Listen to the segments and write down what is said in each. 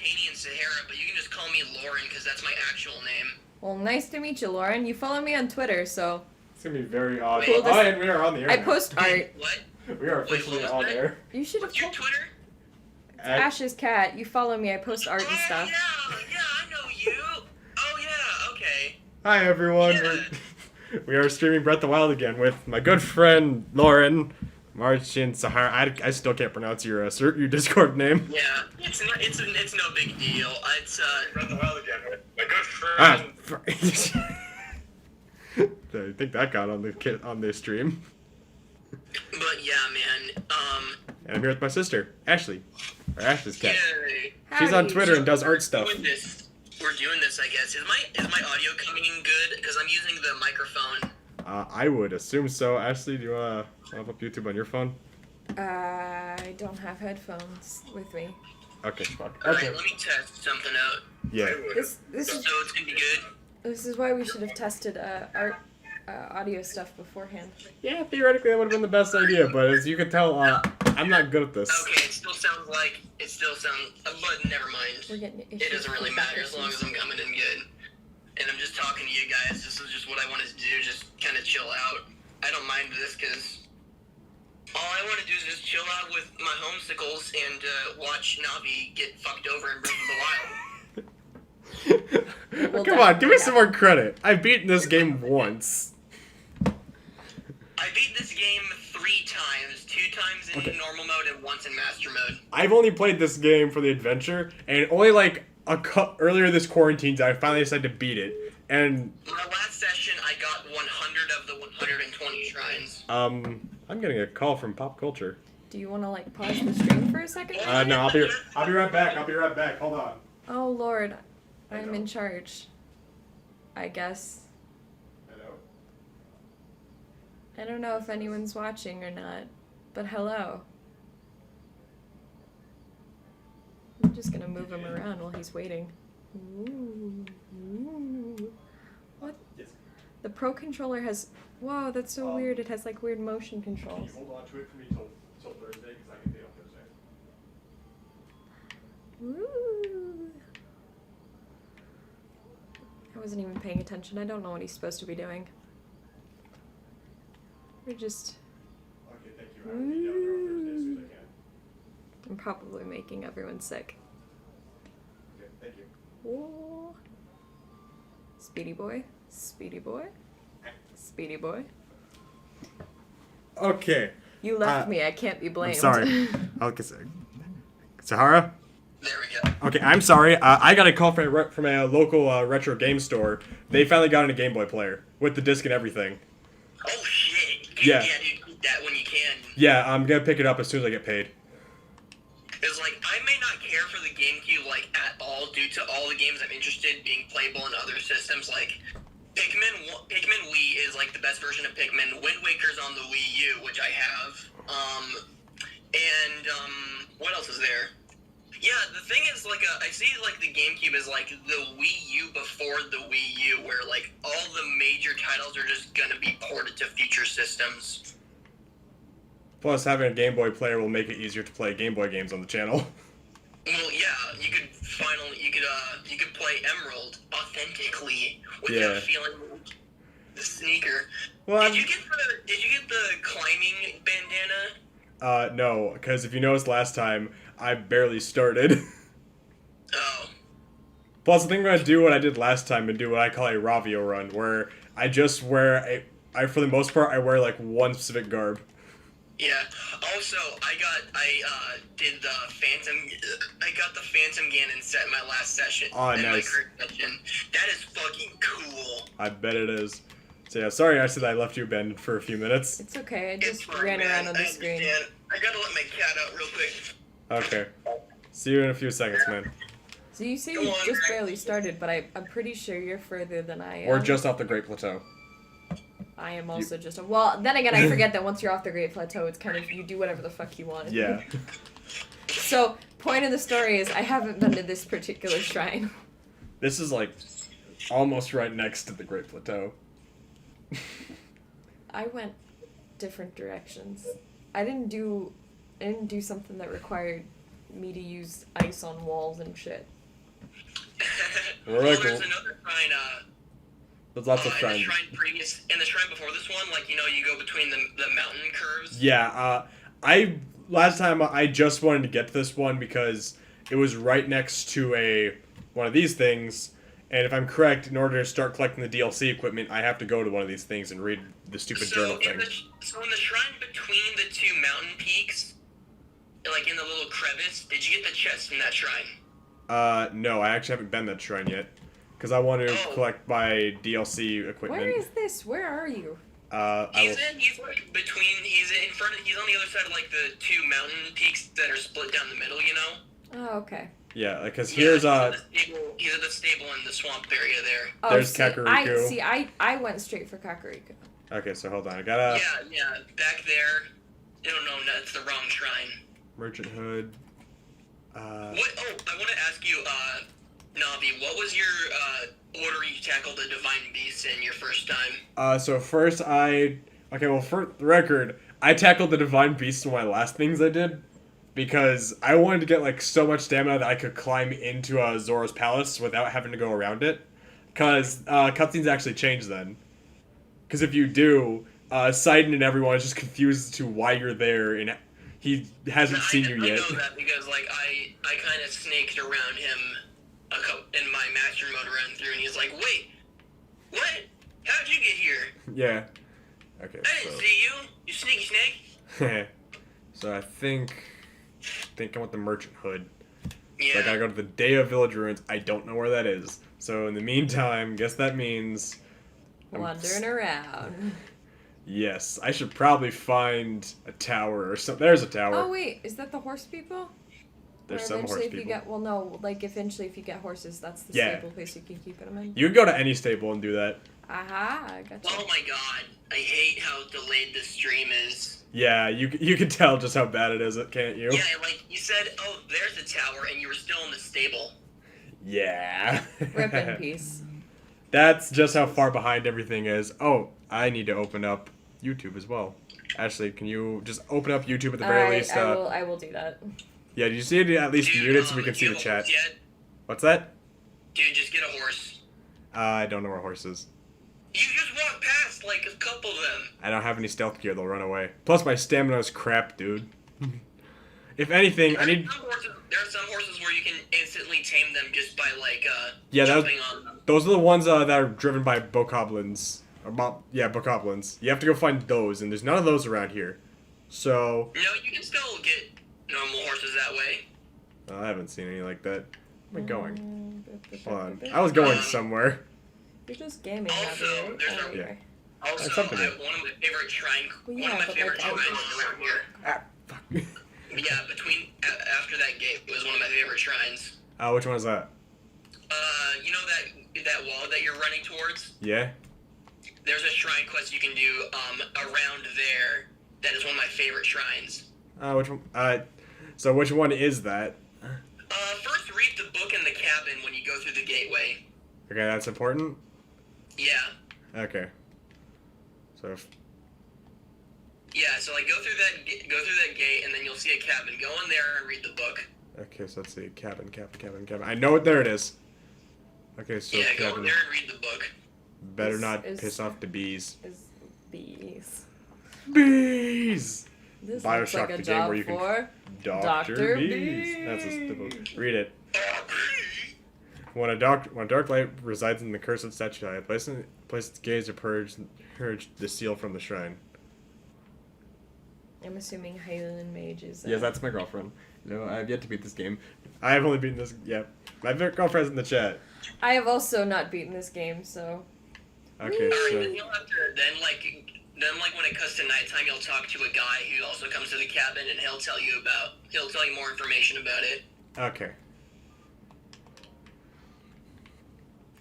Titanian Sahara, but you can just call me Lauren because that's my actual name. Well, nice to meet you, Lauren. You follow me on Twitter, so... It's gonna be very odd. Cool, Oh, and we are on the air I now. post art. What? We are officially on air. You should have What's your Twitter? Ash's cat. You follow me. I post art and stuff. Yeah, I know you. Oh, yeah, okay. Hi, everyone. Yeah. We are streaming Breath of the Wild again with my good friend Lauren, Marcin Sahara. I still can't pronounce your Discord name. Yeah, it's no big deal. It's Breath of the Wild again with my good friend. I think that got on the stream. But yeah, man. And I'm here with my sister, Ashley. Or Ashley's cat. Yay. She's on Twitter and does art stuff. We're doing this, I guess. Is my audio coming in good? Because I'm using the microphone. I would assume so. Ashley, do you want to have up YouTube on your phone? I don't have headphones with me. Okay, fuck. Alright, Okay. let me test something out. Yeah. This is So it's gonna be good? this is why we should have tested art audio stuff beforehand. Yeah, theoretically that would have been the best idea, but as you can tell, I'm not good at this. Okay, it still sounds, but never mind. We're getting It doesn't really matter as long as I'm coming in good. And I'm just talking to you guys. This is just what I wanted to do, just kind of chill out. I don't mind this because all I want to do is just chill out with my homesicles and watch Navi get fucked over in Breath of the Wild. Come on, give me some more credit. I've beaten this game once. I beat this game 3 times. 2 times in normal mode and once in master mode. I've only played this game for the adventure, and only like earlier this quarantine I finally decided to beat it. And my last session, I got 100 of the 120 shrines. I'm getting a call from Pop Culture. Do you want to like pause the stream for a second? No, I'll be right back. I'll be right back. Hold on. Oh Lord, I'm in charge. I guess. Hello. I don't know if anyone's watching or not, but hello. I'm just gonna move him around while he's waiting. Ooh. Ooh. What? Yes. The Pro Controller has... Whoa, that's so weird. It has like weird motion controls. Hold on to it for me till Thursday, because I can pay on Thursday. Ooh. I wasn't even paying attention. I don't know what he's supposed to be doing. We're just... Okay, thank you. I will be down there on Thursday as soon as I can. I'm probably making everyone sick. Okay, thank you. Whoa. Speedy boy. Speedy boy. Speedy boy. Okay. You left me. I can't be blamed. I'm sorry. Okay, Sahara? There we go. Okay, I'm sorry. I got a call from a local retro game store. They finally got in a Game Boy player with the disc and everything. Oh shit. Yeah. Yeah, dude, keep that when you can. Yeah, I'm gonna pick it up as soon as I get paid. Because, like, I may not care for the GameCube, like, at all due to all the games I'm interested in being playable on other systems. Like, Pikmin Wii is, like, the best version of Pikmin. Wind Waker's on the Wii U, which I have. What else is there? Yeah, the thing is, like, I see, like, the GameCube is, like, the Wii U before the Wii U, where, like, all the major titles are just gonna be ported to future systems. Plus, having a Game Boy player will make it easier to play Game Boy games on the channel. Well, yeah, you could play Emerald authentically without Yeah. feeling the sneaker. Well, Did you get the climbing bandana? No, because if you noticed last time, I barely started. Oh. Plus, I think I'm gonna do what I did last time and do what I call a Ravio run, where I just wear for the most part, I wear like one specific garb. Yeah. Also, I got the Phantom Ganon set in my last session. Oh, in nice. my current session. That is fucking cool. I bet it is. So yeah, sorry I said I left you abandoned for a few minutes. It's okay. I It's just fine, ran man. around on the I screen. understand. I gotta let my cat out real quick. Okay. See you in a few seconds, man. So you say Go you on, just Greg. barely started, but I'm pretty sure you're further than I am. We're just off the Great Plateau. I am also just well, then again, I forget that once you're off the Great Plateau, it's kind of, you do whatever the fuck you want. Yeah. So, point of the story is, I haven't been to this particular shrine. This is like almost right next to the Great Plateau. I went different directions. I didn't do something that required me to use ice on walls and shit. We're Well, like, there's another shrine. there's lots of In shrines. the shrine before this one, like you go between the mountain curves. Yeah, last time I just wanted to get to this one because it was right next to one of these things, and if I'm correct, in order to start collecting the DLC equipment, I have to go to one of these things and read the stupid journal thing. So in the shrine between the two mountain peaks, like in the little crevice, did you get the chest in that shrine? No, I actually haven't been that shrine yet, because I want to collect my DLC equipment. Where is this? Where are you? He's like between, he's in front of, he's on the other side of like the two mountain peaks that are split down the middle, you know? Oh, okay. Yeah, because here's he's at the stable in the swamp area there. Oh, there's Kakariko. I went straight for Kakariko. Okay, so hold on, I gotta... Yeah, back there. No, that's the wrong shrine. Merchant Hood. What? Oh, I want to ask you, Navi, what was your order you tackled the divine beast in your first time? So first for the record, I tackled the divine beast in one of my last things I did, because I wanted to get like so much stamina that I could climb into Zora's palace without having to go around it, because cutscenes actually change then. Because if you do, Sidon and everyone is just confused as to why you're there, and he hasn't seen you yet. I know that because like I kind of snaked around him in my master mode run through, and he's like, "Wait, what? How'd you get here?" Yeah. Okay. I didn't see you. You sneaky snake. So I think I want the Merchant Hood. Yeah. So I gotta go to the DEYA Village Ruins. I don't know where that is. So in the meantime, guess that means Wandering around. Yes, I should probably find a tower or something. There's a tower. Oh wait, is that the horse people? There's or some horse if people. you get, well, no, like eventually if you get horses, that's the Yeah. stable place you can keep them in. You can go to any stable and do that. Aha, I gotcha. Oh my god, I hate how delayed this stream is. Yeah, you can tell just how bad it is, can't you? Yeah, like you said, oh, there's a tower, and you were still in the stable. Yeah. Rip in peace. That's just how far behind everything is. Oh, I need to open up YouTube as well. Ashley, can you just open up YouTube at the very least? I will do that. Yeah, do you see it at least muted so we can see the chat? What's that? Dude, just get a horse. I don't know where horse is. You just walk past, like, a couple of them. I don't have any stealth gear, they'll run away. Plus my stamina is crap, dude. If anything, I need... There are some horses where you can instantly tame them just by, like, yeah, jumping on them. Those are the ones that are driven by bokoblins. Yeah, bokoblins. You have to go find those, and there's none of those around here. So... No, you can still get normal horses that way. I haven't seen any like that. Where am I going? Hold on. I was going somewhere. You're just gaming. Also, Navi, right? there's Oh, a- okay. Also, something one of my favorite shrine... Well, one yeah, of my but, favorite like, shrines around here. Ah, fuck. Yeah, after that gate was one of my favorite shrines. Which one is that? You know that wall that you're running towards? Yeah? There's a shrine quest you can do around there that is one of my favorite shrines. Which one? So which one is that? First read the book in the cabin when you go through the gateway. Okay, that's important? Yeah. Okay. So Yeah, so like go through that gate and then you'll see a cabin. Go in there and read the book. okay, so let's see. Cabin. I know it. There it is. Okay, so Yeah, go in cabin. there and read the book. Better not piss off the bees. Is bees. Bees! This Bioshock, looks like a the game job where you can- for Dr. Bees. Bees. That's the book. Read it. When a dark light resides in the cursed statue, I place its gaze to purge the seal from the shrine. I'm assuming Highland Mage is. Yes, that's my girlfriend. No, I have yet to beat this game. I have only beaten this. Yeah, my girlfriend's in the chat. I have also not beaten this game, so. Okay, Alright, so then you'll have to then like when it comes to nighttime, you'll talk to a guy who also comes to the cabin and he'll tell you more information about it. okay.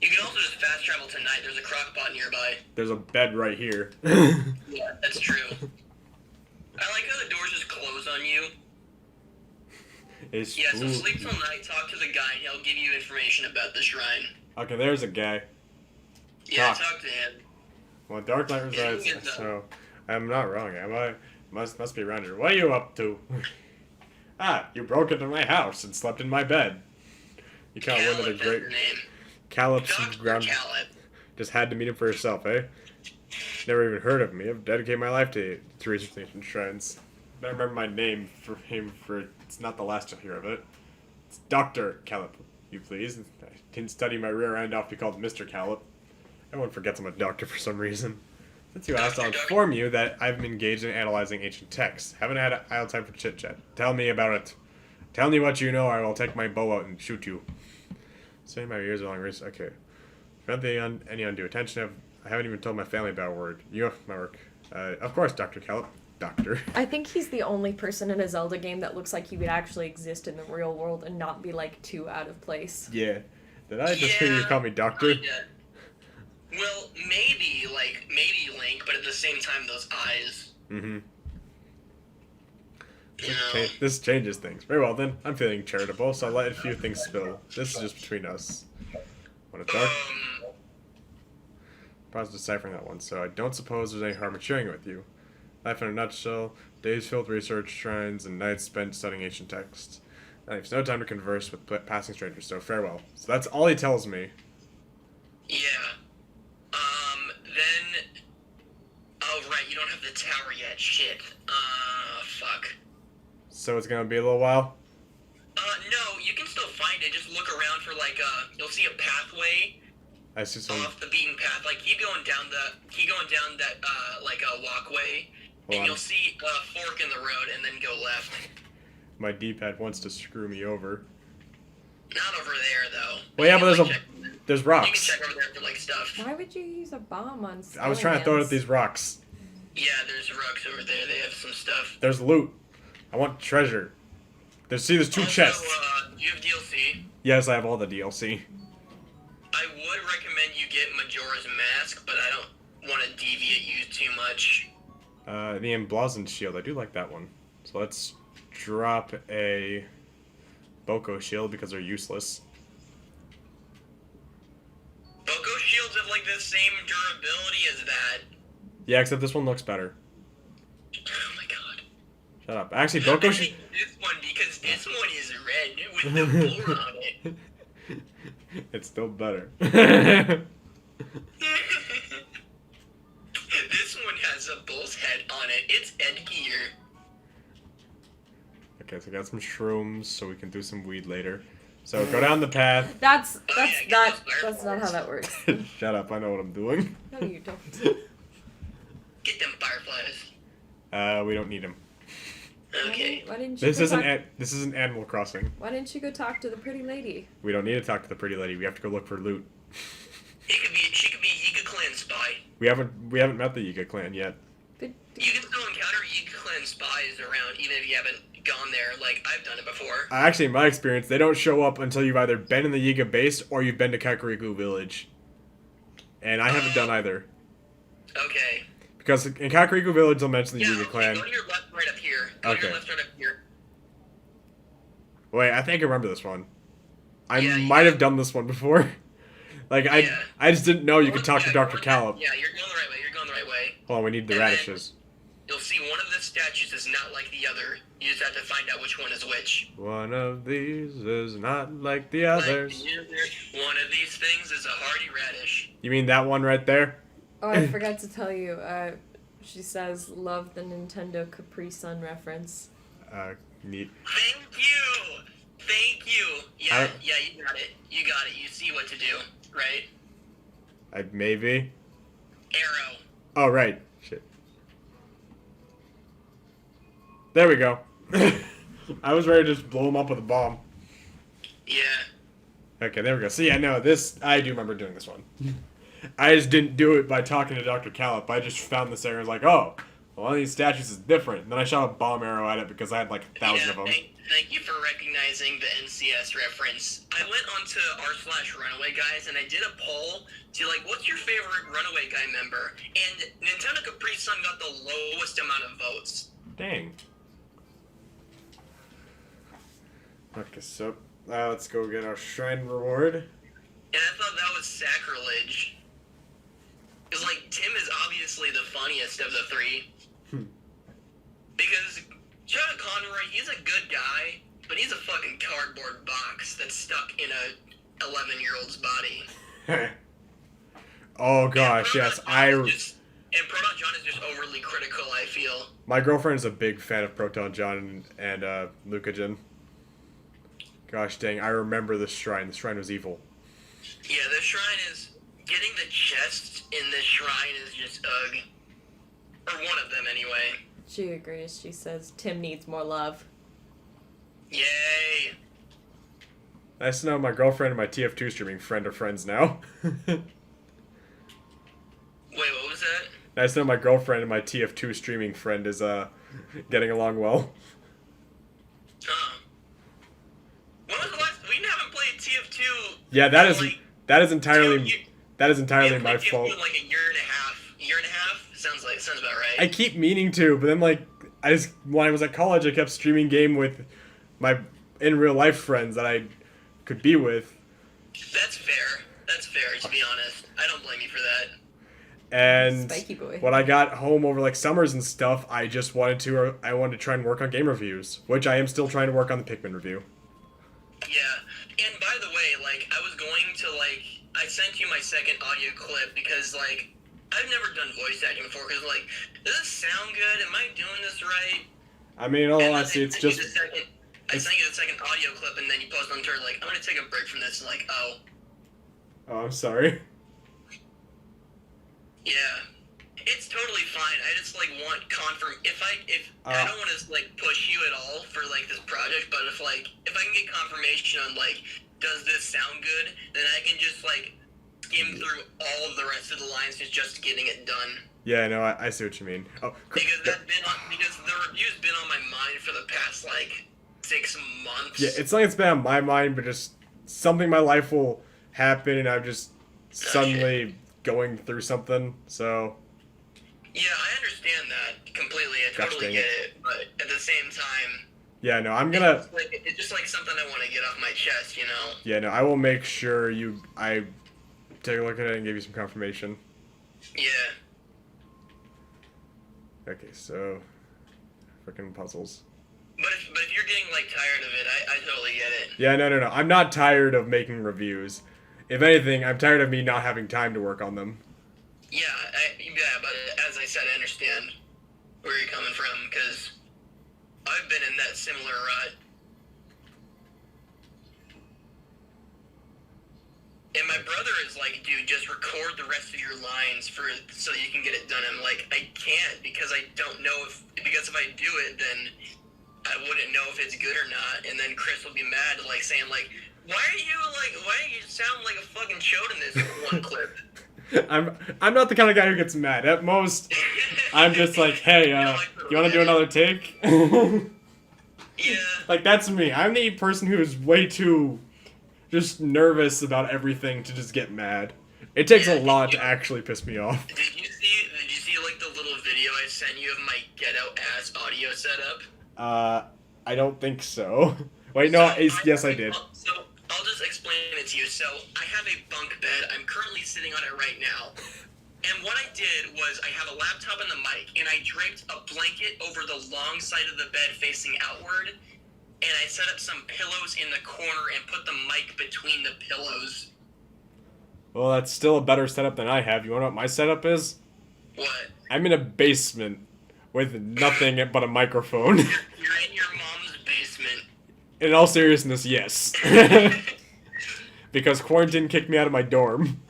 You can also just fast travel tonight. There's a crock pot nearby. There's a bed right here. Yeah, that's true. I like how the doors just close on you. It's Yeah, so spooky. sleep till night, talk to the guy, and he'll give you information about the shrine. Okay, there's a guy. Yeah, Talk. talk to him. Well, dark light resides. Yeah, yeah. So I'm not wrong, am I? Must be around here. What are you up to? You broke into my house and slept in my bed. You can't win Cal, at a if that's great. your name. Calip's Dr. ground. Calip. Just had to meet him for yourself, eh? Never even heard of me. I've dedicated my life to research ancient shrines. I remember my name for him for it's not the last you'll hear of it. It's Dr. Calip, you please. I didn't study my rear end off to be called Mr. Calip. Everyone forgets I'm a doctor for some reason. Since you asked, I'll inform you that I've been engaged in analyzing ancient texts. Haven't had idle time for chit-chat. Tell me about it. Tell me what you know, or I will take my bow out and shoot you. Saying my ears along wrist. Okay. Without any undue attention, I haven't even told my family about a word. You have my work. Of course, Dr. Calip. Doctor. I think he's the only person in a Zelda game that looks like he would actually exist in the real world and not be, like, too out of place. Yeah. Did I just hear you call me Doctor? Well, maybe Link, but at the same time, those eyes. Mm-hmm. You know? This changes things. Very well, then. I'm feeling charitable, so I'll let a few things spill. This is just between us. Want to talk? I was deciphering that one, so I don't suppose there's any harm in sharing it with you. Life in a nutshell, days filled with research, shrines, and nights spent studying ancient texts. I have no time to converse with passing strangers, so farewell. So that's all he tells me. Yeah. Then... Oh, right, you don't have the tower yet. Shit. Fuck. So it's gonna be a little while? No, you can still find it. Just look around for, like, you'll see a pathway I see some... off the beaten path. Like, keep going down that, like, a walkway, and you'll see a fork in the road, and then go left. My D-pad wants to screw me over. Not over there, though. Well, yeah, but there's You can rocks. check over there for, like, stuff. Why would you use a bomb on I was trying to throw it at these rocks. Yeah, there's rocks over there. They have some stuff. There's loot. I want treasure. There's two Also, chests. you have DLC. Yes, I have all the DLC. I would recommend you get Majora's Mask, but I don't want to deviate you too much. The emblazoned shield. I do like that one. So let's drop a Boko shield because they're useless. Boko shields have like the same durability as that. Yeah, except this one looks better. Oh my god. Shut up. Actually, Boko shield. This one because this one is red with the bull on it. It's still better. This one has a bull's head on it. It's headgear. Okay, so I got some shrooms, so we can do some weed later. So go down the path. That's yeah, that's not how that works. Shut up, I know what I'm doing. No, you don't. Get them fireflies. We don't need them. Okay. Why didn't you? This isn't Animal Crossing. Why didn't you go talk to the pretty lady? We don't need to talk to the pretty lady. We have to go look for loot. She could be Yiga Clan spy. We haven't met the Yiga clan yet. But, You can still encounter Yiga Clan spies around, even if you haven't gone there. Like I've done it before. Actually, in my experience, they don't show up until you've either been in the Yiga base or you've been to Kakariko Village. And I haven't done either. Okay. Because in Kakariko Village, they'll mention the Yeah, Yiga okay, clan. go to your left right up here. Go to Okay. your left right up here. Wait, I think I remember this one. I Yeah, you might have done this one before. Like, Yeah. I just didn't know you could talk to Dr. Calip. Yeah, you're going the right way. You're going the right way. Hold on, we need the And then- radishes. You'll see one of the statues is not like the other. You just have to find out which one is which. One of these is not like the others. Like the other. One of these things is a hardy radish. You mean that one right there? oh, I forgot to tell you. She says, "Love the Nintendo Capri Sun reference." Neat. Thank you! Thank you! Yeah, I- yeah, you got it. You got it. You see what to do, right? Maybe. Arrow. Oh, right. Shit. There we go. I was ready to just blow him up with a bomb. Yeah. Okay, there we go. So yeah, no, I do remember doing this one. I just didn't do it by talking to Dr. Calip. I just found this area and was like, oh, well, one of these statues is different. And then I shot a bomb arrow at it because I had like 1,000 of them. Thank you for recognizing the NCS reference. I went onto r/runaway guys and I did a poll to like, what's your favorite runaway guy member? And Nintendo Capri Sun got the lowest amount of votes. Dang. Okay, so let's go get our shrine reward. And I thought that was sacrilege. Because, like, Tim is obviously the funniest of the three. Because Chuck Conroy, he's a good guy, but he's a fucking cardboard box that's stuck in a 11-year-old's body. Oh gosh, yes, And Proton John is just overly critical, I feel. My girlfriend is a big fan of Proton John and Lucajin. Gosh dang, I remember this shrine. The shrine was evil. Yeah, the shrine is... Getting the chest in this shrine is just ugh. Or one of them, anyway. She agrees. She says Tim needs more love. Yay! Nice to know my girlfriend and my TF2 streaming friend are friends now. Wait, what was that? Nice to know my girlfriend and my TF2 streaming friend is getting along well. When was the last... We haven't played TF2... Yeah, that is entirely my TF2 fault. in like a year and a half. Sounds about right. I keep meaning to, but then when I was at college, I kept streaming game with my in real life friends that I could be with. That's fair, to be honest. I don't blame you for that. And Spiky boy. when I got home over like summers and stuff, I wanted to try and work on game reviews, which I am still trying to work on the Pikmin review. Yeah, and by the way, like, I was going to, like, I sent you my second audio clip because, like, I've never done voice acting before because, like, does this sound good? Am I doing this right? I mean, in all honesty, it's just... I sent you the second audio clip, and then you posted on Twitter, like, I'm going to take a break from this, like, oh. Oh, I'm sorry. Yeah. It's totally fine. I just, like, want I don't want to, like, push you at all for, like, this project, but if I can get confirmation on, like, does this sound good, then I can just, like, skim through all of the rest of the lines just getting it done. Yeah, no, I see what you mean. Oh, because the review's been on my mind for the past, like, 6 months. Yeah, it's like it's been on my mind, but just something in my life will happen, and I'm just suddenly going through something, so... Yeah, I understand that completely. I totally get it, but at the same time... Yeah, no, I'm gonna... It's just like something I want to get off my chest, you know? Yeah, no, I will make sure I take a look at it and give you some confirmation. Yeah. Okay, so... Frickin' puzzles. But if you're getting, like, tired of it, I totally get it. Yeah, no. I'm not tired of making reviews. If anything, I'm tired of me not having time to work on them. Yeah, but as I said, I understand where you're coming from, because I've been in that similar rut. And my brother is like, dude, just record the rest of your lines so you can get it done. I'm like, I can't, because I don't know because if I do it, then I wouldn't know if it's good or not. And then Chris will be mad, like, saying, like, why do you sound like a fucking chode in this one clip? I'm not the kind of guy who gets mad. At most, I'm just like, hey, you want to do another take? Yeah. Like, that's me. I'm the person who is way too just nervous about everything to just get mad. It takes a lot to actually piss me off. Did you see like the little video I sent you of my ghetto ass audio setup? I don't think so. Wait, no, yes, I did. So, I'll just explain it to you. So, I have a bunk bed. I'm currently sitting on it right now. And what I did was I have a laptop and the mic, and I draped a blanket over the long side of the bed facing outward, and I set up some pillows in the corner and put the mic between the pillows. Well, that's still a better setup than I have. You want to know what my setup is? What? I'm in a basement with nothing but a microphone. You're in your mom's basement. In all seriousness, yes. Because quarantine kicked me out of my dorm.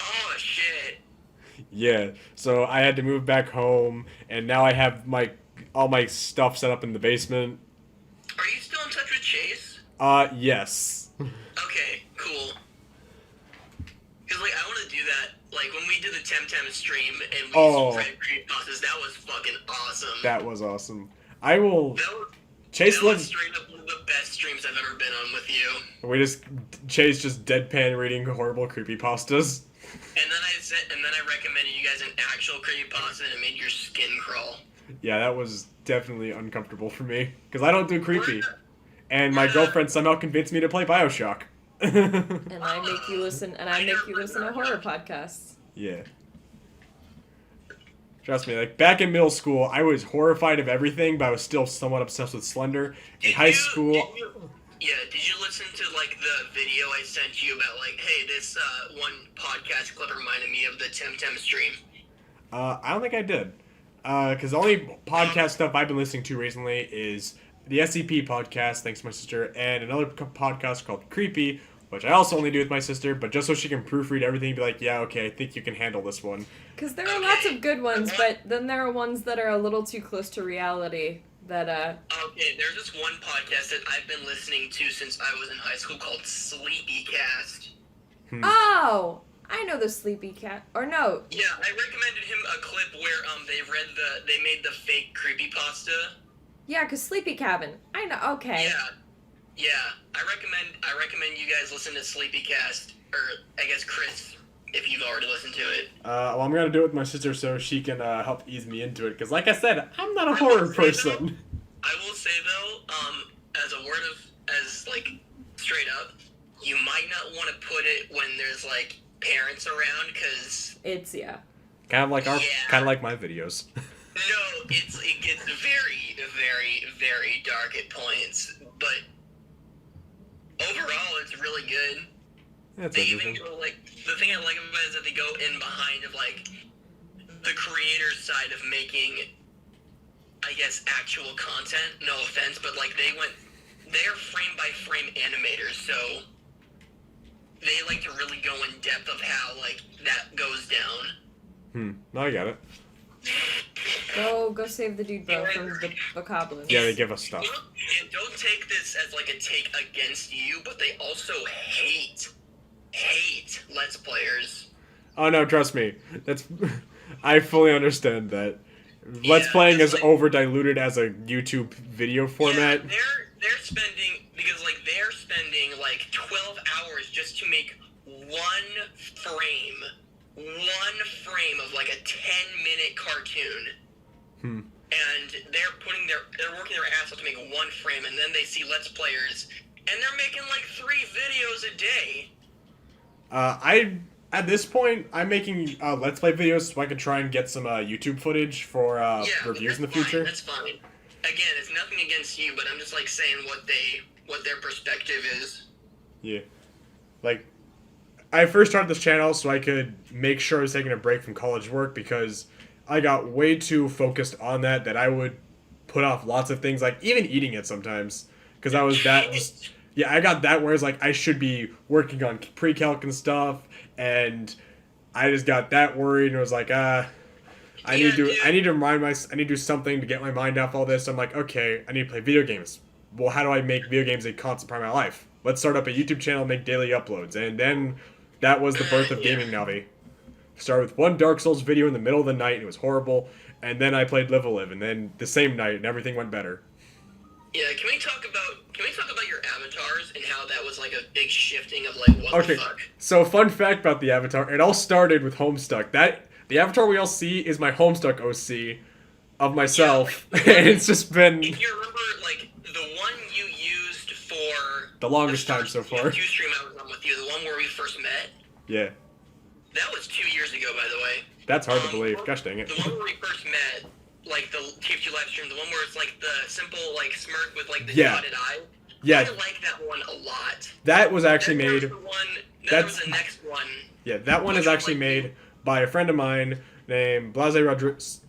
Oh, shit. Yeah, so I had to move back home, and now I have all my stuff set up in the basement. Are you still in touch with Chase? Yes. Okay, cool. Because, like, I want to do that. Like, when we did the Temtem stream and we created creepypastas, that was fucking awesome. That was awesome. I will... Chase was straight up one of the best streams I've ever been on with you. Chase just deadpan reading horrible creepypastas. And then I recommended you guys an actual creepypasta and it made your skin crawl. Yeah, that was definitely uncomfortable for me. Because I don't do creepy. And my girlfriend somehow convinced me to play BioShock. And I make you listen to horror podcasts. Yeah. Trust me, like, back in middle school, I was horrified of everything, but I was still somewhat obsessed with Slender. In high school... Yeah, did you listen to, like, the video I sent you about, like, hey, this one podcast clip reminded me of the Temtem stream? I don't think I did. Because the only podcast stuff I've been listening to recently is the SCP podcast, thanks to my sister, and another podcast called Creepy, which I also only do with my sister, but just so she can proofread everything and be like, yeah, okay, I think you can handle this one. Because there are lots of good ones, but then there are ones that are a little too close to reality that, Okay, there's this one podcast that I've been listening to since I was in high school called Sleepycast. Oh! I know the Sleepy Cat. Or no. Yeah, I recommended him a clip where they made the fake creepypasta. Yeah, because Sleepy Cabin. I know. Okay. Yeah. I recommend you guys listen to Sleepycast, or I guess Chris, if you've already listened to it. Well, I'm gonna do it with my sister so she can help ease me into it. Because, like I said, I'm not a horror person. I will say though, straight up, you might not want to put it when there's like parents around, because it's kind of like my videos. No, it gets very, very, very dark at points, but overall it's really good. That's they even go, like, the thing I like about it is that they go in behind of, like, the creator's side of making, I guess, actual content. No offense, but, like, they're frame-by-frame animators, so they like to really go in depth of how, like, that goes down. No, I got it. Go save the dude, bro, from the bokoblins. Yeah, they give us stuff. Don't take this as, like, a take against you, but they also hate Let's Players. Oh no, trust me. I fully understand that. Let's Playing is like, over diluted as a YouTube video format. Yeah, they're spending like 12 hours just to make one frame of like a 10-minute cartoon. And they're working their ass off to make one frame, and then they see Let's Players, and they're making like 3 videos a day. At this point, I'm making Let's Play videos so I can try and get some YouTube footage for reviews in the future. That's fine. Again, it's nothing against you, but I'm just like saying what their perspective is. Yeah. Like, I first started this channel so I could make sure I was taking a break from college work, because I got way too focused on that I would put off lots of things, like even eating it sometimes, because I got that where it's like I should be working on pre-calc and stuff, and I just got that worried and was like, I need to do something to get my mind off all this. So I'm like, okay, I need to play video games. Well, how do I make video games a constant part of my life? Let's start up a YouTube channel, make daily uploads, and then that was the birth of Gaming Navi. Started with one Dark Souls video in the middle of the night, and it was horrible, and then I played Live a Live, and then the same night, and everything went better. Yeah, can we talk about your avatars and how that was like a big shifting of like what the fuck? So fun fact about the avatar, it all started with Homestuck. The avatar we all see is my Homestuck OC of myself, and it's just been... If you remember, like, the one you used for... The longest time so far. The stream I was on with you, the one where we first met. Yeah. That was 2 years ago, by the way. That's hard to believe. Gosh dang it. The one where we first met, like the TF2 Livestream, the one where it's like the simple like smirk with like the dotted eye. Yeah. I like that one a lot. That was actually made... That was the next one. Yeah, that one is actually made by a friend of mine named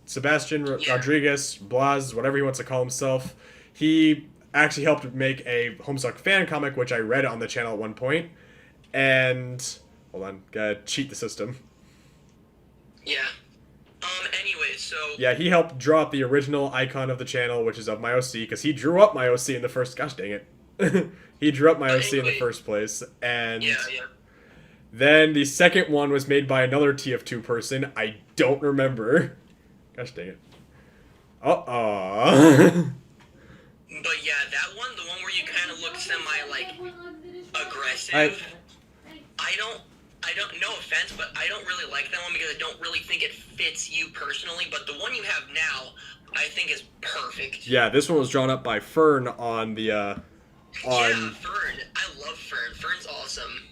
Sebastian Rodriguez, Blas, whatever he wants to call himself. He actually helped make a Homestuck fan comic, which I read on the channel at one point. And... Hold on, gotta cheat the system. Yeah. Anyway, so... Yeah, he helped draw up the original icon of the channel, which is of my OC, because he drew up my OC in the first... Gosh dang it. He drew up my OC in the first place, and... Yeah. Then the second one was made by another TF2 person. I don't remember. Gosh dang it. But yeah, that one, the one where you kind of look semi, like, aggressive... I don't, no offense, but I don't really like that one because I don't really think it fits you personally, but the one you have now, I think is perfect. Yeah, this one was drawn up by Fern on the, Yeah, Fern. I love Fern. Fern's awesome.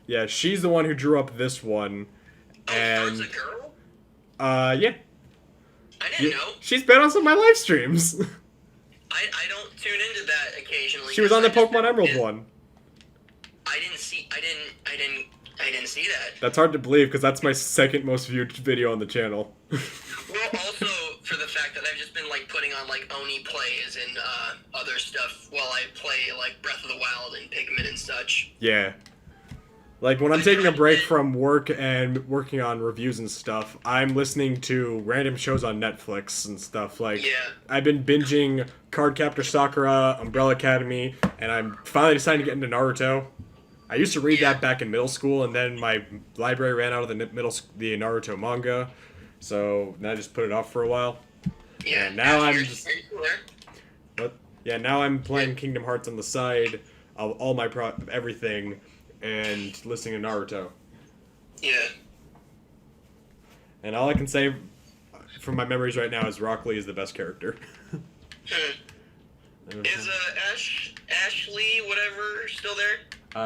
Yeah, she's the one who drew up this one. Oh, and... Fern's a girl? Yeah. I didn't know. She's been on some of my live streams. I don't tune into that occasionally. She was on the 'cause Pokemon Emerald one. I didn't see that. That's hard to believe because that's my second most viewed video on the channel. Well, also for the fact that I've just been like putting on like Oni plays and other stuff while I play like Breath of the Wild and Pikmin and such. Yeah. Like when I'm taking a break from work and working on reviews and stuff, I'm listening to random shows on Netflix and stuff. Like, Yeah. I've been binging Cardcaptor Sakura, Umbrella Academy, and I'm finally deciding to get into Naruto. I used to read that back in middle school, and then my library ran out of the the Naruto manga, so then I just put it off for a while. Yeah. And now I'm Are you just... still there? What? Yeah, now I'm playing Kingdom Hearts on the side of all my everything, and listening to Naruto. Yeah. And all I can say from my memories right now is Rock Lee is the best character. Is Ashley whatever still there?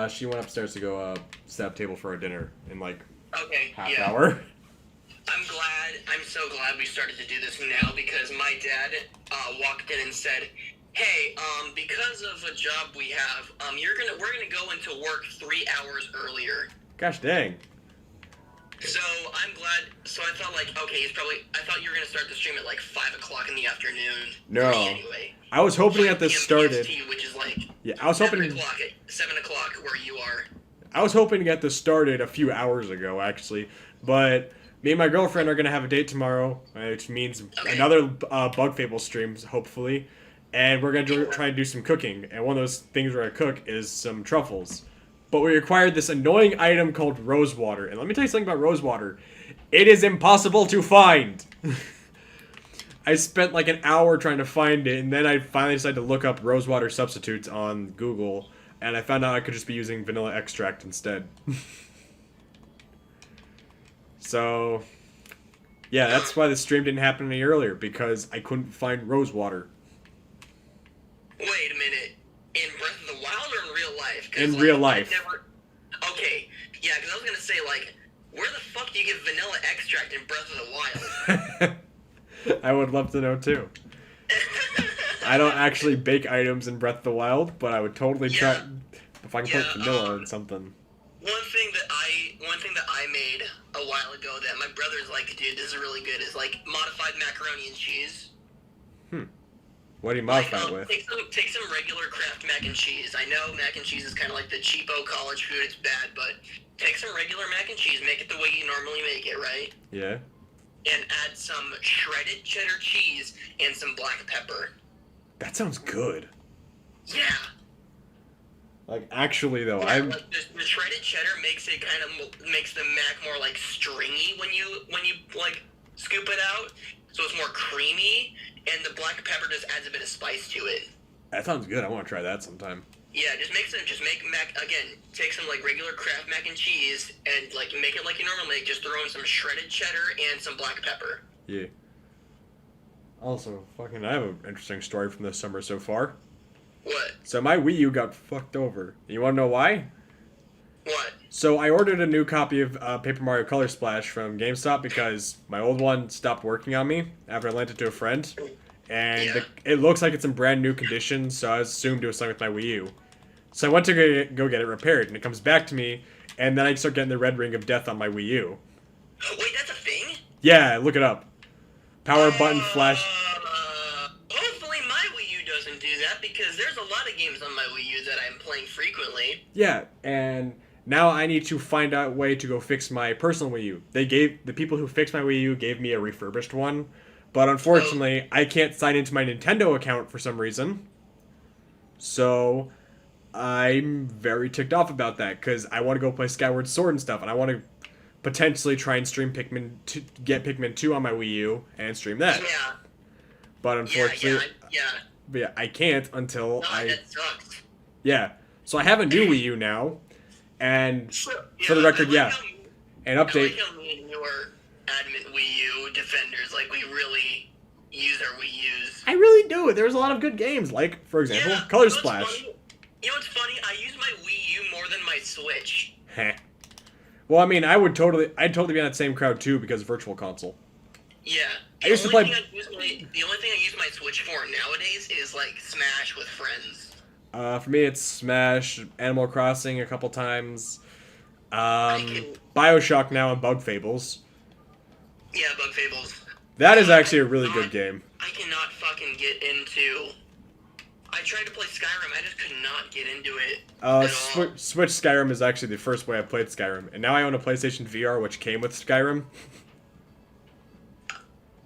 She went upstairs to go set up table for our dinner in like Okay. half yeah. hour. I'm so glad we started to do this now because my dad walked in and said, "Hey, because of a job we have, we're gonna go into work 3 hours earlier." Gosh dang. So I'm glad. So I thought like, okay, I thought you were gonna start the stream at like 5 o'clock in the afternoon. No. For me anyway. I was hoping to 5 get this p.m. started. PST, which is like Yeah, I was hoping 7 o'clock where you are. I was hoping to get this started a few hours ago actually, but me and my girlfriend are gonna have a date tomorrow, which means another Bug Fable streams hopefully, and we're gonna try and do some cooking. And one of those things we're gonna cook is some truffles. But we acquired this annoying item called rose water. And let me tell you something about rose water. It is impossible to find. I spent like an hour trying to find it, and then I finally decided to look up rose water substitutes on Google, and I found out I could just be using vanilla extract instead. So, yeah, that's why the stream didn't happen any earlier, because I couldn't find rose water. Wait a minute. In Breath of the Wild or in real life? In real life. Okay, yeah, because I was gonna say, like, where the fuck do you get vanilla extract in Breath of the Wild? I would love to know too. I don't actually bake items in Breath of the Wild, but I would totally try if I can put vanilla in something. One thing that I made a while ago that my brother's like, dude, this is really good, is like modified macaroni and cheese. What do you modify it with? Take some regular Kraft mac and cheese. I know mac and cheese is kind of like the cheapo college food. It's bad, but take some regular mac and cheese. Make it the way you normally make it, right? Yeah. And add some shredded cheddar cheese and some black pepper. That sounds good. Yeah. Like, actually, though, Yeah, like the shredded cheddar makes the mac more like stringy when you like scoop it out, so it's more creamy, and the black pepper just adds a bit of spice to it. That sounds good. I want to try that sometime. Yeah, make mac again. Take some like regular Kraft mac and cheese and like make it like you normally make. Just throw in some shredded cheddar and some black pepper. Yeah. Also, fucking, I have an interesting story from this summer so far. What? So my Wii U got fucked over. You want to know why? What? So I ordered a new copy of Paper Mario Color Splash from GameStop because my old one stopped working on me after I lent it to a friend. And it looks like it's in brand new condition, so I assumed it was something with my Wii U. So I went to go get it repaired, and it comes back to me, and then I start getting the red ring of death on my Wii U. Wait, that's a thing? Yeah, look it up. Power button flash. Hopefully my Wii U doesn't do that, because there's a lot of games on my Wii U that I'm playing frequently. Yeah, and now I need to find out a way to go fix my personal Wii U. The people who fixed my Wii U gave me a refurbished one, but unfortunately, I can't sign into my Nintendo account for some reason. So I'm very ticked off about that, because I want to go play Skyward Sword and stuff, and I want to potentially try and stream get Pikmin 2 on my Wii U and stream that. Yeah. But unfortunately, yeah. I can't until That sucks. Yeah. So I have a new Wii U now, and for the record, an update. I like how me and your adamant Wii U defenders, like, we really use our Wii U's. I really do. There's a lot of good games, like, for example, Color Splash. You know what's funny? I use my Wii U more than my Switch. Heh. Well, I mean, I'd totally be on that same crowd too because of Virtual Console. Yeah. I used to play. The only thing I use my Switch for nowadays is like Smash with friends. For me, it's Smash, Animal Crossing a couple times, Bioshock now, and Bug Fables. Yeah, Bug Fables. That is actually a really good game. I cannot fucking get into. I tried to play Skyrim. I just could not get into it. Switch Skyrim is actually the first way I played Skyrim, and now I own a PlayStation VR, which came with Skyrim.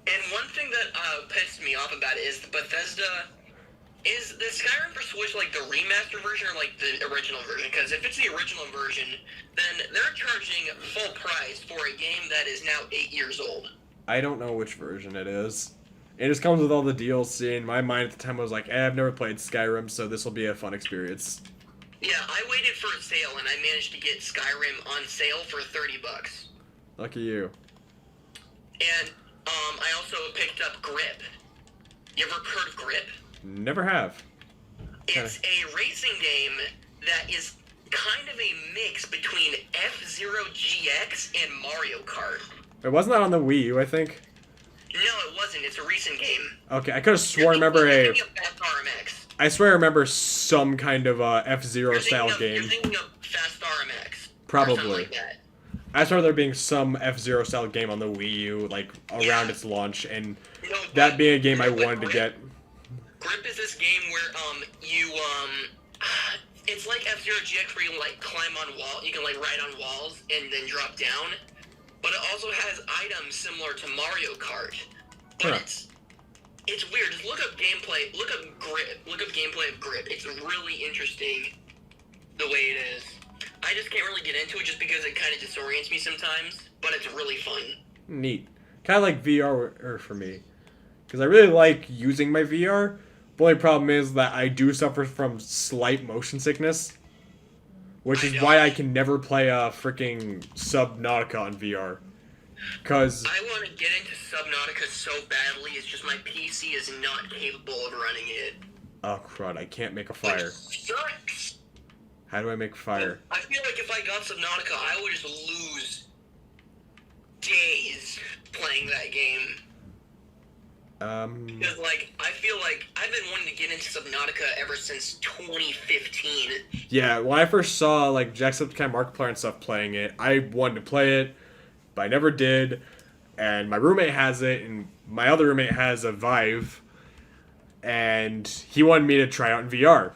And one thing that pissed me off about it is Bethesda. Is the Skyrim for Switch like the remaster version or like the original version? Because if it's the original version, then they're charging full price for a game that is now 8 years old. I don't know which version it is. It just comes with all the DLC. In my mind at the time, I was like, I've never played Skyrim, so this will be a fun experience. Yeah, I waited for a sale and I managed to get Skyrim on sale for $30. Lucky you. And I also picked up Grip. You ever heard of Grip? Never have. It's a racing game that is kind of a mix between F-Zero GX and Mario Kart. Wait, wasn't that on the Wii U, I think? No, it wasn't. It's a recent game. Okay, I could have sworn I remember I swear I remember some kind of F-Zero style game. You're thinking of Fast RMX. Probably. Like that. I saw there being some F-Zero style game on the Wii U, like, around its launch, and that being a game I wanted to get. Grip is this game where, it's like F-Zero GX where you can, like, climb on walls, you can, like, ride on walls and then drop down, but it also has items similar to Mario Kart, but it's weird. Just look up gameplay, look up gameplay of Grip. It's really interesting the way it is. I just can't really get into it just because it kind of disorients me sometimes, but it's really fun. Neat. Kind of like VR for me, because I really like using my VR. The only problem is that I do suffer from slight motion sickness, which is why I can never play a freaking Subnautica on VR. Cause I want to get into Subnautica so badly, it's just my PC is not capable of running it. Oh crud, I can't make a fire. It sucks. How do I make fire? I feel like if I got Subnautica, I would just lose days playing that game. Because, like, I feel like I've been wanting to get into Subnautica ever since 2015. Yeah, when I first saw, like, Jacksepticeye Markiplier and stuff playing it, I wanted to play it, but I never did. And my roommate has it, and my other roommate has a Vive, and he wanted me to try out in VR.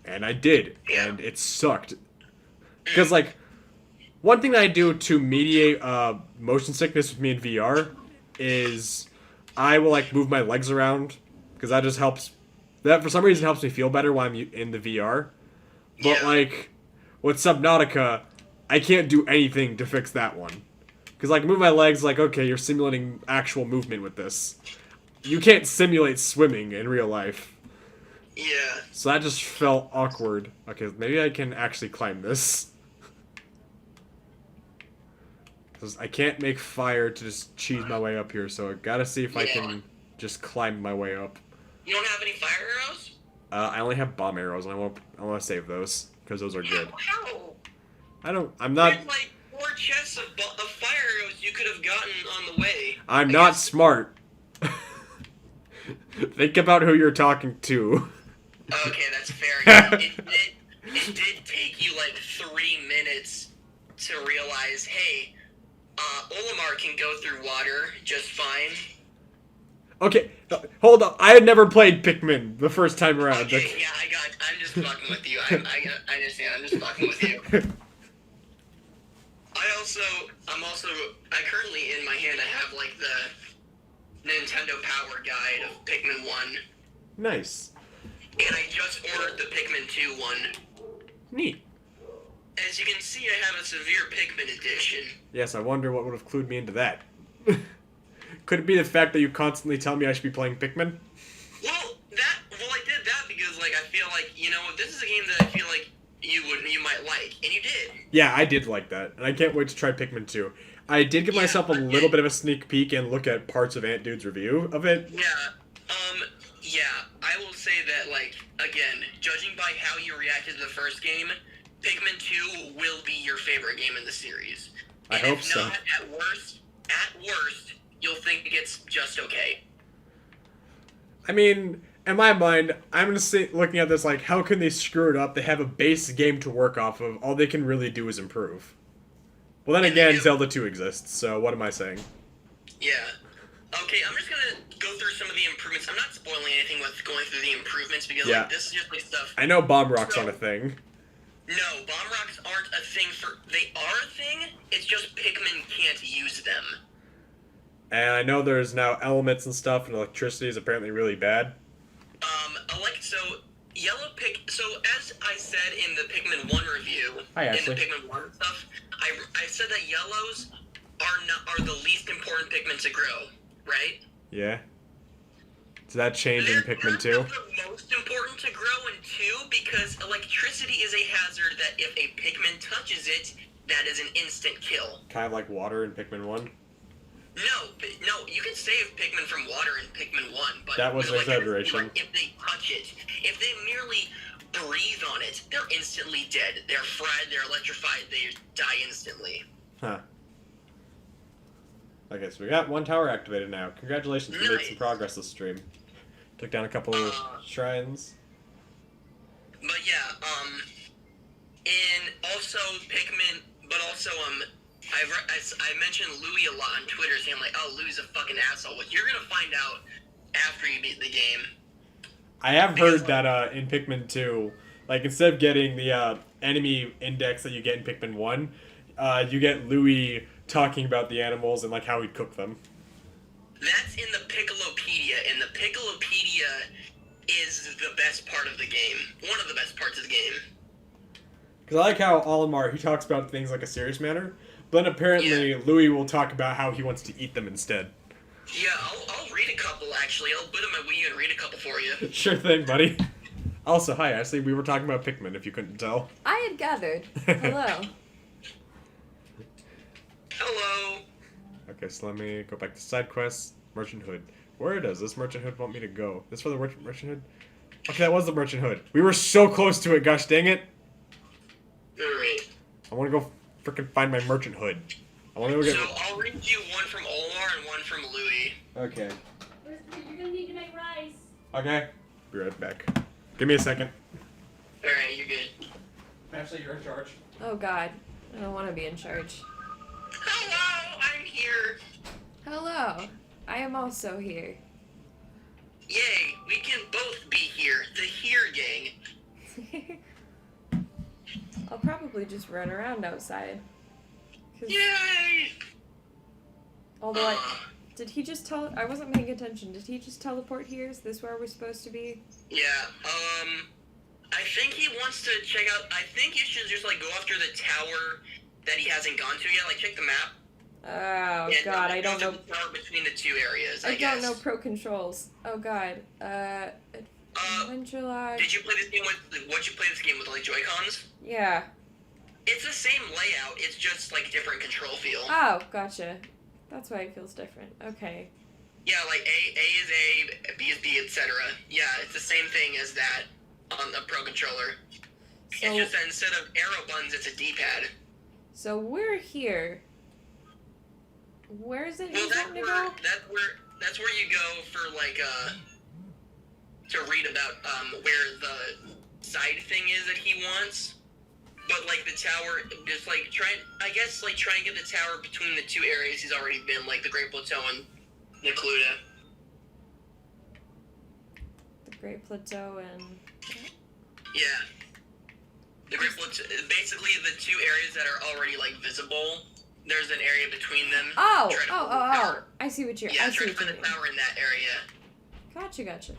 And I did, and it sucked. Because, like, one thing that I do to mediate motion sickness with me in VR is I will, like, move my legs around, because that just helps. That, for some reason, helps me feel better when I'm in the VR. But, like, with Subnautica, I can't do anything to fix that one. Because, like, move my legs, like, okay, you're simulating actual movement with this. You can't simulate swimming in real life. Yeah. So that just felt awkward. Okay, maybe I can actually climb this. I can't make fire to just cheese my way up here, so I gotta see if I can just climb my way up. You don't have any fire arrows? I only have bomb arrows, and I want to save those, because those are good. How? I'm not... There's like 4 chests of fire arrows you could have gotten on the way. I'm not smart. Think about who you're talking to. Okay, that's fair. It did take you like 3 minutes to realize, hey, Olimar can go through water just fine. Okay, hold up. I had never played Pikmin the first time around. Okay, yeah, I'm just fucking with you. I understand. I'm just fucking with you. I currently in my hand, I have like the Nintendo Power Guide of Pikmin 1. Nice. And I just ordered the Pikmin 2 one. Neat. As you can see, I have a severe Pikmin edition. Yes, I wonder what would have clued me into that. Could it be the fact that you constantly tell me I should be playing Pikmin? Well, I did that because, like, I feel like, you know, this is a game that I feel like you might like, and you did. Yeah, I did like that, and I can't wait to try Pikmin 2. I did give myself a little bit of a sneak peek and look at parts of Ant Dude's review of it. Yeah, I will say that, like, again, judging by how you reacted to the first game, Pikmin 2 will be your favorite game in the series. I hope so. Not, at worst, you'll think it's just okay. I mean, in my mind, I'm just looking at this like, how can they screw it up? They have a base game to work off of. All they can really do is improve. Well, then And they again, do. Zelda 2 exists, so what am I saying? Yeah. Okay, I'm just gonna go through some of the improvements. I'm not spoiling anything with going through the improvements because Yeah. like this is just like stuff. I know bomb rocks aren't a thing. No, bomb rocks aren't a thing for. They are a thing. It's just Pikmin can't use them. And I know there's now elements and stuff, and electricity is apparently really bad. So as I said in the Pikmin 1 review, Hi, in Ashley. the Pikmin 1 stuff, I said that yellows are the least important Pikmin to grow, right? Yeah. Does that change in Pikmin 2? They're the most important to grow in 2 because electricity is a hazard that if a Pikmin touches it, that is an instant kill. Kind of like water in Pikmin 1? No, you can save Pikmin from water in Pikmin 1, but That was with an exaggeration. if they touch it, if they merely breathe on it, they're instantly dead. They're fried, they're electrified, they die instantly. Huh. Okay, so we got one tower activated now. Congratulations, we made some Nice. progress this stream. Took down a couple shrines. But yeah, and also Pikmin, but also I mentioned Louis a lot on Twitter, saying like, oh, Louis a fucking asshole. What you're gonna find out after you beat the game. I have heard that in Pikmin 2, like instead of getting the enemy index that you get in Pikmin 1, you get Louis talking about the animals and like how he'd cook them. That's in the Piccolopedia, and the Piccolopedia is the best part of the game. One of the best parts of the game. Because I like how Olimar, he talks about things like a serious manner, but then apparently Louis will talk about how he wants to eat them instead. Yeah, I'll read a couple, actually. I'll put in my Wii U and read a couple for you. Sure thing, buddy. Also, hi, Ashley. We were talking about Pikmin, if you couldn't tell. I had gathered. Hello. Hello. Okay, so let me go back to side quests. Merchant Hood. Where does this Merchant Hood want me to go? This for the Merchant Hood? Okay, that was the Merchant Hood. We were so close to it, gosh dang it. Alright. I want to go frickin' find my Merchant Hood. I want to go get... So I'll read you one from Olimar and one from Louis. Okay. You're gonna need to make rice. Okay. Be right back. Give me a second. Alright, you're good. Ashley, you're in charge. Oh god. I don't want to be in charge. Hello, I'm here. Hello. I am also here. Yay, we can both be here. The Here Gang. I'll probably just run around outside. 'Cause- Yay! Although did he just I wasn't paying attention. Did he just teleport here? Is this where we're supposed to be? Yeah, I think he wants to check out, I think you should just, like, go after the tower that he hasn't gone to yet. Like, check the map. Oh And god, I go don't to know. the tower between the two areas, I I guess. don't know pro controls. Oh god. Adventure log. Did you play this game with, what'd you play this game with, like, Joy-Cons? Yeah. It's the same layout, it's just, like, different control feel. Oh, gotcha. That's why it feels different. Okay. Yeah, like, A is A, B is B, etc. Yeah, it's the same thing as that on the Pro Controller. So, It's just that instead of arrow buttons, it's a D-pad. so we're here. Where is it Well, he's wanting to go? that's where you go for, like, to read about, where the side thing is that he wants. But, like, the tower, just, like, try and get the tower between the two areas he's already been, like, the Great Plateau and Necluda. The Great Plateau and... Yeah. The Great Plateau, basically the two areas that are already, like, visible, there's an area between them. Oh! Try to find the tower. I see what you're... Yeah, I try see to what find you the mean. tower in that area. Gotcha.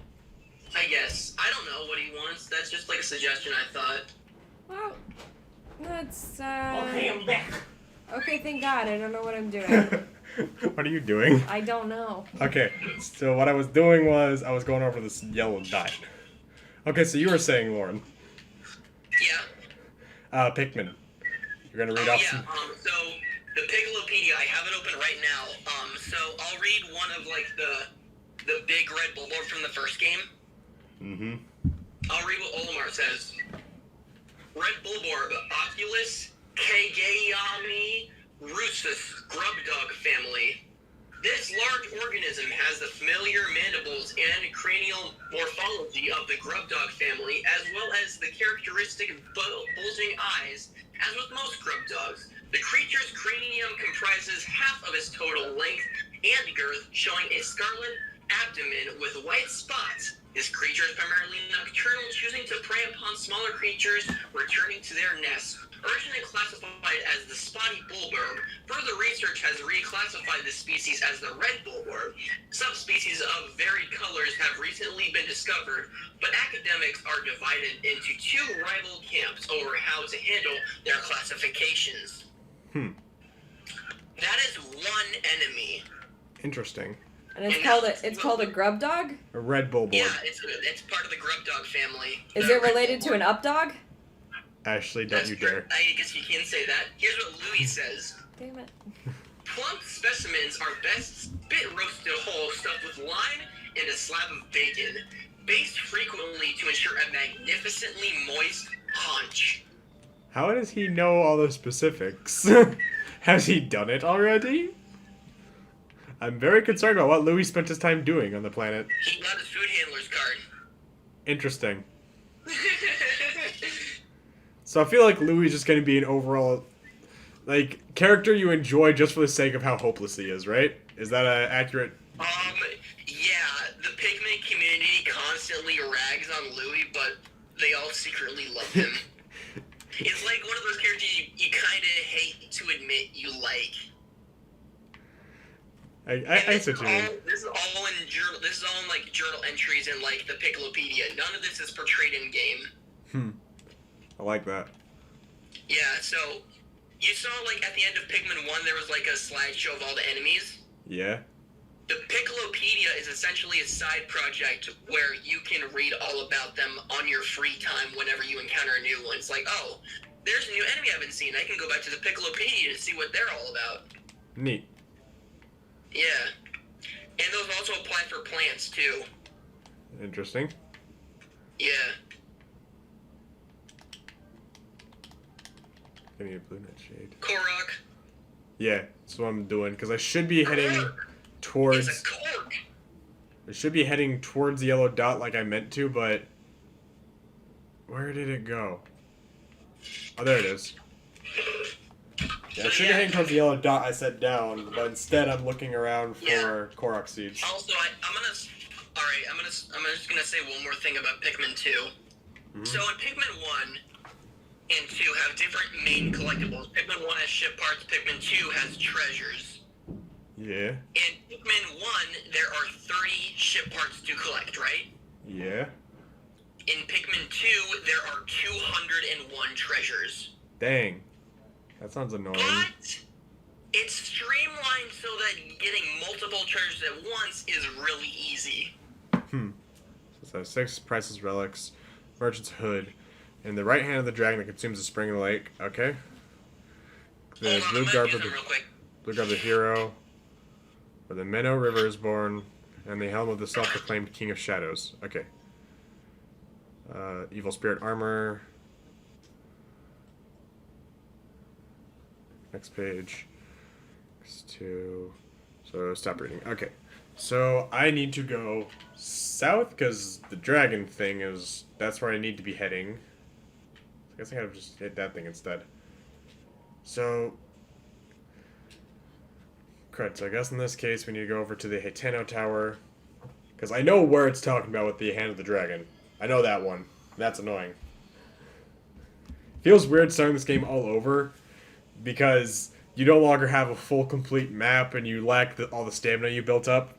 I guess. I don't know what he wants. That's just, like, a suggestion I thought. Well, that's, Okay, I'm back. Okay, thank God. I don't know what I'm doing. What are you doing? I don't know. Okay, so what I was doing was I was going over this yellow dot. Okay, so you were saying, Lauren. Yeah. Pikmin. You're gonna read off some... So the Piccolopedia, I have it open right now. So I'll read one of like the big red billboard from the first game. Mm-hmm. I'll read what Olimar says. Red billboard, Oculus, Kageyami, Rufus, Grub Dog family. This large organism has the familiar mandibles and cranial morphology of the grub dog family, as well as the characteristic bulging eyes, as with most grub dogs. The creature's cranium comprises half of its total length and girth, showing a scarlet abdomen with white spots. This creature is primarily nocturnal, choosing to prey upon smaller creatures returning to their nests. Originally classified as the spotty bullworm, further research has reclassified the species as the red bullworm. Subspecies of varied colors have recently been discovered, but academics are divided into two rival camps over how to handle their classifications. That is one enemy. Interesting. And it's called a grub dog? A red bullboard. Yeah, it's part of the grub dog family. Is it related to an up dog? Ashley, don't you dare. I guess you can say that. Here's what Louis says. Damn it. Plump specimens are best spit roasted whole, stuffed with lime and a slab of bacon, basted frequently to ensure a magnificently moist haunch. How does he know all the specifics? Has he done it already? I'm very concerned about what Louis spent his time doing on the planet. He got his food handler's card. Interesting. So I feel like Louis is just going to be an overall, like, character you enjoy just for the sake of how hopeless he is, right? Is that accurate? Yeah, the pigment community constantly rags on Louis, but they all secretly love him. It's like one of those characters you kind of hate to admit you like. I see what you mean. This is all in journal. This is all in like journal entries in like the Piccolopedia. None of this is portrayed in game. I like that. Yeah. So you saw like at the end of Pikmin 1, there was like a slideshow of all the enemies. Yeah. The Piccolopedia is essentially a side project where you can read all about them on your free time whenever you encounter a new one. It's like, oh, there's a new enemy I haven't seen. I can go back to the Piccolopedia to see what they're all about. Neat. Yeah. And those also apply for plants, too. Interesting. Yeah. I need a blue net shade. Korok. Yeah, that's what I'm doing, because I should be heading towards... It's a cork. I should be heading towards the yellow dot like I meant to, but... Where did it go? Oh, there it is. Yeah, I should be heading towards the yellow dot I set down, but instead I'm looking around for Korok seeds. Also, I'm just gonna say one more thing about Pikmin 2. Mm-hmm. So in Pikmin 1 and 2 have different main collectibles. Pikmin 1 has ship parts, Pikmin 2 has treasures. Yeah. In Pikmin 1, there are 30 ship parts to collect, right? Yeah. In Pikmin 2, there are 201 treasures. Dang. That sounds annoying. But it's streamlined so that getting multiple treasures at once is really easy. So 6 priceless relics, merchant's hood, and the right hand of the dragon that consumes the spring of the lake. Okay. There's Hold on, blue I'm garb gonna of use them real quick. Blue garb of the hero, where the Minnow River is born, and the helm of the self-proclaimed King of Shadows. Okay. Evil spirit armor. Next page. Next to... So, stop reading. Okay. So, I need to go south, because the dragon thing is... That's where I need to be heading. I guess I gotta just hit that thing instead. So... Crud, so I guess in this case we need to go over to the HATENO Tower. Because I know where it's talking about with the Hand of the Dragon. I know that one. That's annoying. Feels weird starting this game all over. Because you no longer have a full, complete map, and you lack all the stamina you built up.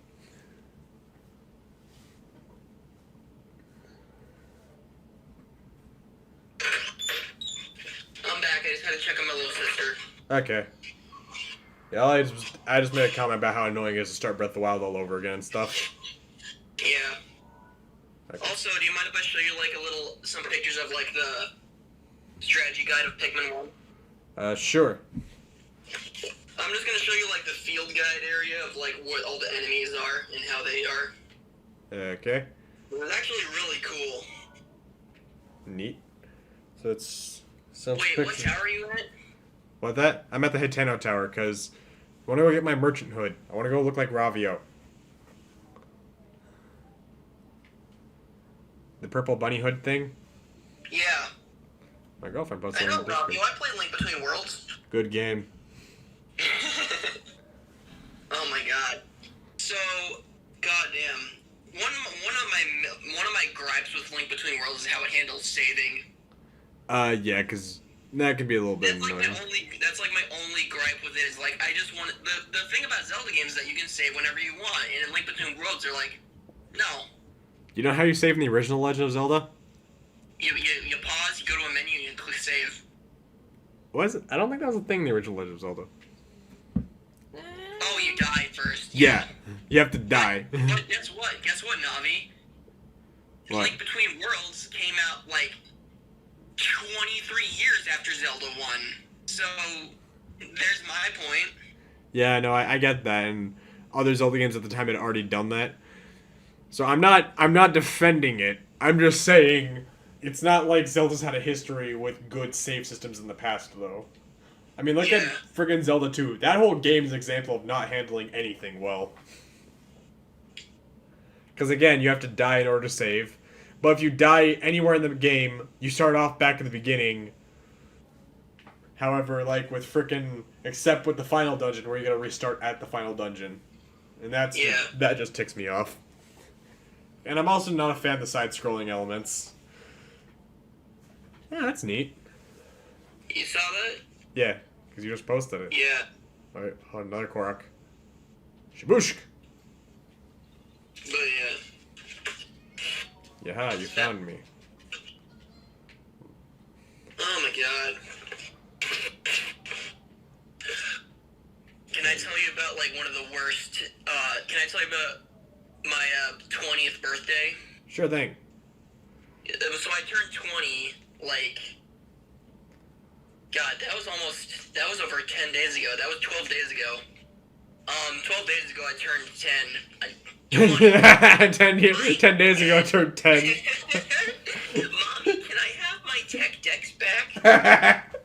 I'm back. I just had to check on my little sister. Okay. Yeah, I just made a comment about how annoying it is to start Breath of the Wild all over again and stuff. Yeah. Okay. Also, do you mind if I show you like some pictures of like the strategy guide of Pikmin 1? Sure. I'm just gonna show you like the field guide area of like what all the enemies are and how they are. Okay. It's actually really cool. Neat. So it's some Wait, pictures. what tower are you at? What that? I'm at the HATENO Tower because I want to go get my merchant hood. I want to go look like Ravio. The purple bunny hood thing? Yeah. My girlfriend I posted know, on Rob. Discord. You want to play Link Between Worlds? Good game. Oh my god. So, goddamn. One of my gripes with Link Between Worlds is how it handles saving. Yeah, because that can be a little bit That's like annoying. that's like my only gripe with it is like I just want the thing about Zelda games is that you can save whenever you want, and in Link Between Worlds they're like, no. You know how you save in the original Legend of Zelda? You pause, you go to a menu, and you click save. Was it? I don't think that was a thing in the original Legend of Zelda. Oh, you die first. Yeah. You have to die. But guess what? Guess what, Navi? What? Link Between Worlds came out like 23 years after Zelda 1. So, there's my point. Yeah, no, I get that, and other Zelda games at the time had already done that. So I'm not defending it. I'm just saying it's not like Zelda's had a history with good save systems in the past, though. I mean, look at friggin' Zelda 2. That whole game is an example of not handling anything well. Because again, you have to die in order to save. But if you die anywhere in the game, you start off back at the beginning. However, like with frickin', except with the final dungeon where you gotta restart at the final dungeon. And that just ticks me off. And I'm also not a fan of the side-scrolling elements. Yeah, that's neat. You saw that? Yeah, because you just posted it. Yeah. Alright, another Korok. Shabushk! But yeah. Yaha, you found me. Oh my god. Can I tell you about like one of the worst, can I tell you about my 20th birthday? Sure thing. So I turned 20, like, God, that was over 10 days ago. That was 12 days ago. 12 days ago I turned 10. 10 days ago I turned 10. Mommy, can I have my tech decks back?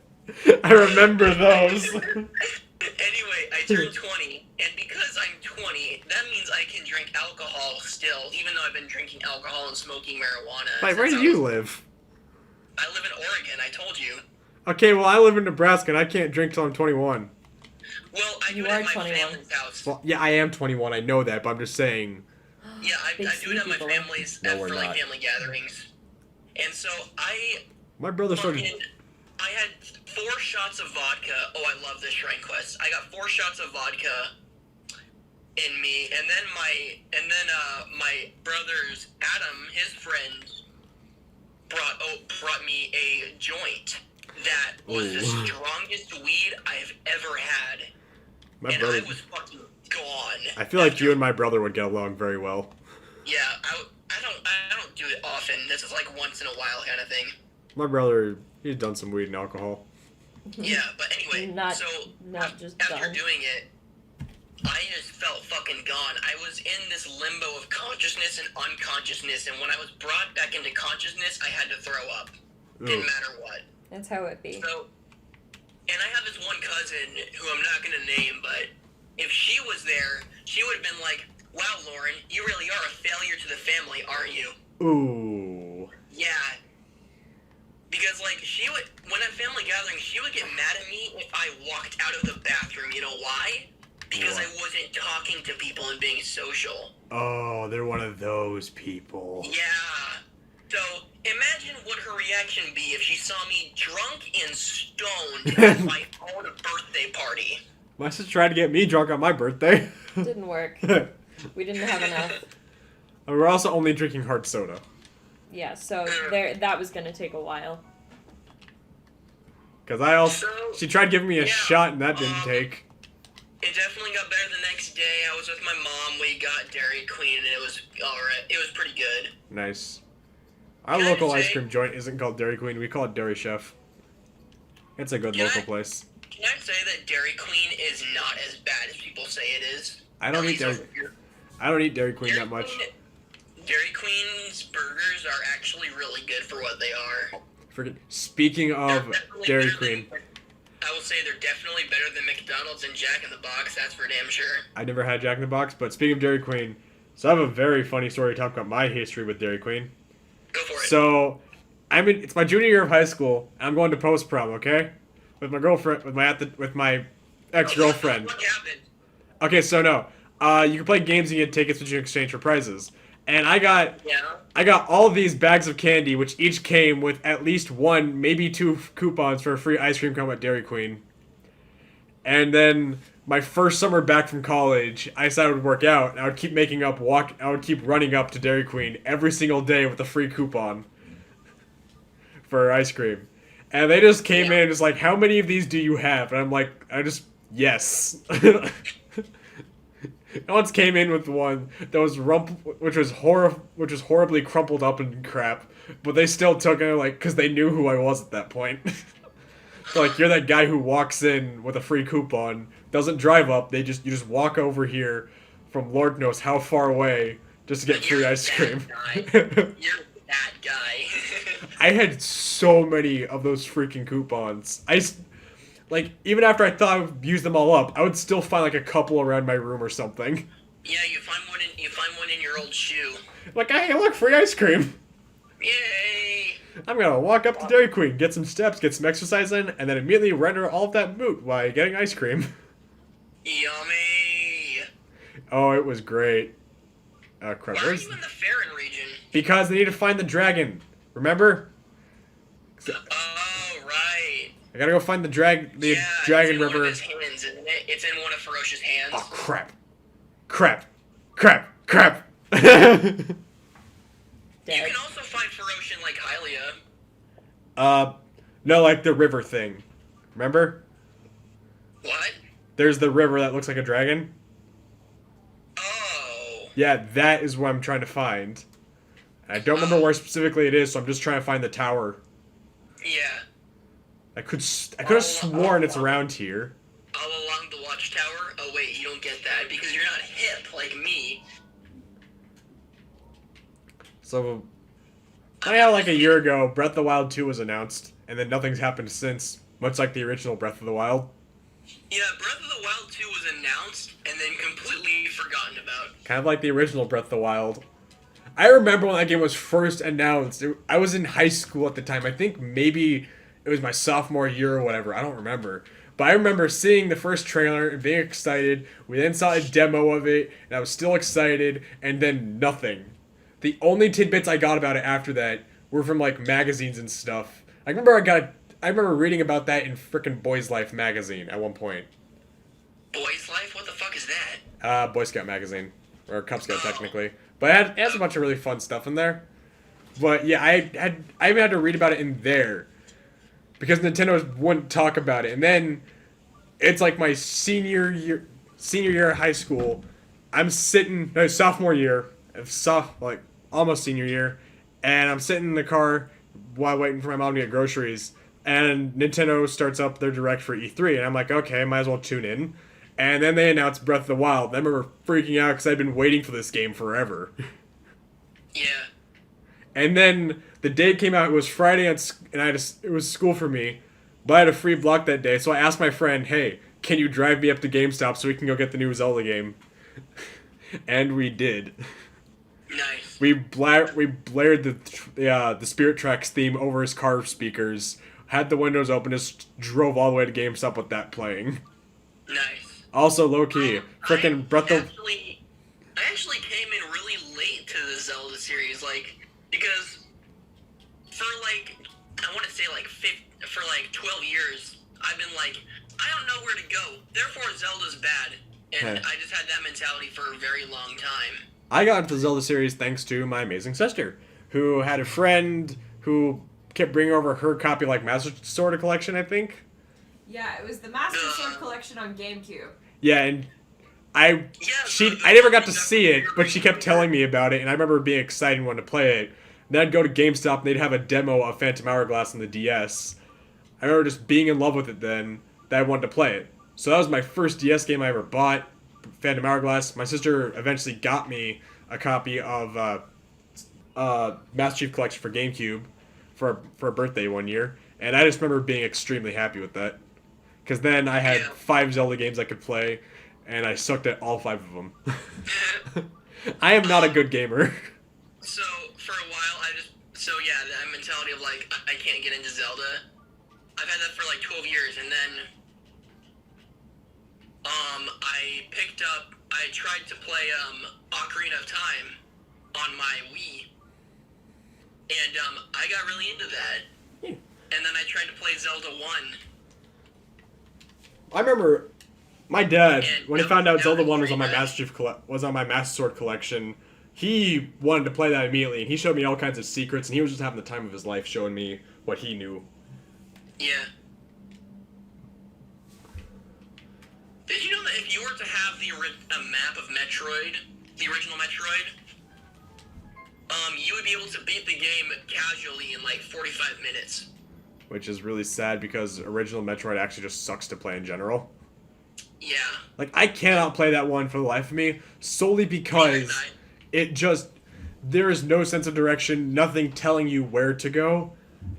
I remember those. Anyway, I turned 20, and because I'm 20, that means I can drink alcohol still, even though I've been drinking alcohol and smoking marijuana. Wait, where do you live? I live in Oregon, I told you. Okay, well, I live in Nebraska, and I can't drink till I'm 21. Well, I do You it are at my 21. family's house. Well, yeah, I am 21, I know that, but I'm just saying. Yeah, I Big do it at my sleepy boy. family's, No, for we're like not. family gatherings. And so My brother started... I had 4 shots of vodka. Oh, I love this shrine quest. I got 4 shots of vodka in me, and then my brother's Adam, his friend, brought me a joint that was the Ooh. strongest weed I've ever had, My and brother... I was fucking gone. I feel like you and my brother would get along very well. Yeah, I don't do it often. This is like once in a while kind of thing. My brother, he's done some weed and alcohol. Yeah, but anyway, Not just after done. doing it, I just felt fucking gone. I was in this limbo of consciousness and unconsciousness, and when I was brought back into consciousness, I had to throw up. Didn't Ooh. matter what. That's how it be. So, and I have this one cousin who I'm not gonna name, but if she was there, she would have been like, "Wow, Lauren, you really are a failure to the family, aren't you?" Ooh. Yeah. Because, like, she would, when at family gatherings, she would get mad at me if I walked out of the bathroom. You know why? Because Why? I wasn't talking to people and being social. Oh, they're one of those people. Yeah. So, imagine what her reaction would be if she saw me drunk and stoned at my own birthday party. My sister tried to get me drunk on my birthday. Didn't work. We didn't have enough. We're also only drinking hard soda. Yeah, so that was gonna take a while. Because she tried giving me a Yeah, shot and that didn't take. It definitely got better the next day. I was with my mom. We got Dairy Queen, and it was alright. It was pretty good. Nice. Our Can I local say- ice cream joint isn't called Dairy Queen, we call it Dairy Chef. It's a good Can local I- place. Can I say that Dairy Queen is not as bad as people say it is? I don't At eat least Dairy over here. I don't eat Dairy Queen that much. Dairy Queen's burgers are actually really good for what they are. Speaking of They're definitely Dairy better Queen, than- I will say they're definitely better than McDonald's and Jack in the Box, that's for damn sure. I never had Jack in the Box, but speaking of Dairy Queen, so I have a very funny story to talk about my history with Dairy Queen. Go for it. So, it's my junior year of high school. And I'm going to post prom, okay? With my girlfriend, with my ex-girlfriend. What happened? Okay, so no. You can play games and get tickets which you exchange for prizes. And I got all these bags of candy, which each came with at least one, maybe two coupons for a free ice cream cone at Dairy Queen. And then my first summer back from college, I decided I would work out, and I would keep running up to Dairy Queen every single day with a free coupon for ice cream. And they just came in and was like, how many of these do you have? And I'm like, yes. No one's came in with one that was which was horribly crumpled up and crap, but they still took it, like, because they knew who I was at that point. So, like, you're that guy who walks in with a free coupon, doesn't drive up, you just walk over here from Lord knows how far away just to get free ice cream. You're that guy. I had so many of those freaking coupons. Like, even after I thought I would use them all up, I would still find, like, a couple around my room or something. Yeah, you find one in your old shoe. Like, hey, look, free ice cream. Yay! I'm gonna walk up to Dairy Queen, get some steps, get some exercise in, and then immediately render all of that moot while getting ice cream. Yummy! Oh, it was great. Crap, Why are you in the Farron region? Because they need to find the dragon. Remember? Oh, right. I gotta go find the dragon river. It's in one of his hands, isn't it? It's in one of Ferocious's hands. Oh, crap. Crap. You can also find Ferocia in, like, Hylia. No, like the river thing. Remember? What? There's the river that looks like a dragon. Oh. Yeah, that is what I'm trying to find. I don't remember where specifically it is, so I'm just trying to find the tower. Yeah. I could have sworn it's around here. All along the watchtower? Oh, wait, you don't get that because you're not hip like me. So, like a year ago, Breath of the Wild 2 was announced, and then nothing's happened since, much like the original Breath of the Wild. Yeah, Breath of the Wild 2 was announced and then completely forgotten about. Kind of like the original Breath of the Wild. I remember when that game was first announced. I was in high school at the time. I think maybe it was my sophomore year or whatever. I don't remember. But I remember seeing the first trailer and being excited. We then saw a demo of it, and I was still excited, and then nothing. The only tidbits I got about it after that were from, like, magazines and stuff. I remember reading about that in frickin' Boys Life magazine at one point. Boys Life? What the fuck is that? Boy Scout magazine. Or Cub Scout, technically. But it has a bunch of really fun stuff in there. But, yeah, I even had to read about it in there. Because Nintendo wouldn't talk about it. And then, it's like my senior year of high school. Sophomore year. Almost senior year, and I'm sitting in the car while waiting for my mom to get groceries, and Nintendo starts up their Direct for E3, and I'm like, okay, might as well tune in. And then they announced Breath of the Wild, and I remember freaking out because I'd been waiting for this game forever. Yeah. And then the day it came out, it was Friday, and it was school for me, but I had a free block that day, so I asked my friend, hey, can you drive me up to GameStop so we can go get the new Zelda game? And we did. Nice. We blared the Spirit Tracks theme over his car speakers, had the windows open, just drove all the way to GameStop with that playing. Nice. Also, low-key, frickin' Breath of... I actually came in really late to the Zelda series, because for, I want to say, for 12 years, I've been I don't know where to go, therefore Zelda's bad. And I just had that mentality for a very long time. I got into the Zelda series thanks to my amazing sister, who had a friend who kept bringing over her copy of, Master Sword Collection, I think. Yeah, it was the Master Sword Collection on GameCube. Yeah, and I never got to see it, but she kept telling me about it, and I remember being excited and wanting to play it. Then I'd go to GameStop, and they'd have a demo of Phantom Hourglass on the DS. I remember just being in love with it then, that I wanted to play it. So that was my first DS game I ever bought, Phantom Hourglass. My sister eventually got me a copy of Master Chief Collection for GameCube for a birthday one year, and I just remember being extremely happy with that. Because then I had 5 Zelda games I could play, and I sucked at all 5 of them. I am not a good gamer. So, for a while, so get into Zelda. I've had that for like 12 years, and then I tried to play Ocarina of Time on my Wii, and I got really into that. And then I tried to play Zelda 1. I remember my dad, And when he that found out was Zelda 1 was pretty on my Master Sword collection, he wanted to play that immediately, and he showed me all kinds of secrets, and he was just having the time of his life showing me what he knew. Yeah. Did you know that if you were to have a map of Metroid, the original Metroid, you would be able to beat the game casually in like 45 minutes? Which is really sad because original Metroid actually just sucks to play in general. Yeah. Like, I cannot play that one for the life of me, solely because it just, there is no sense of direction, nothing telling you where to go.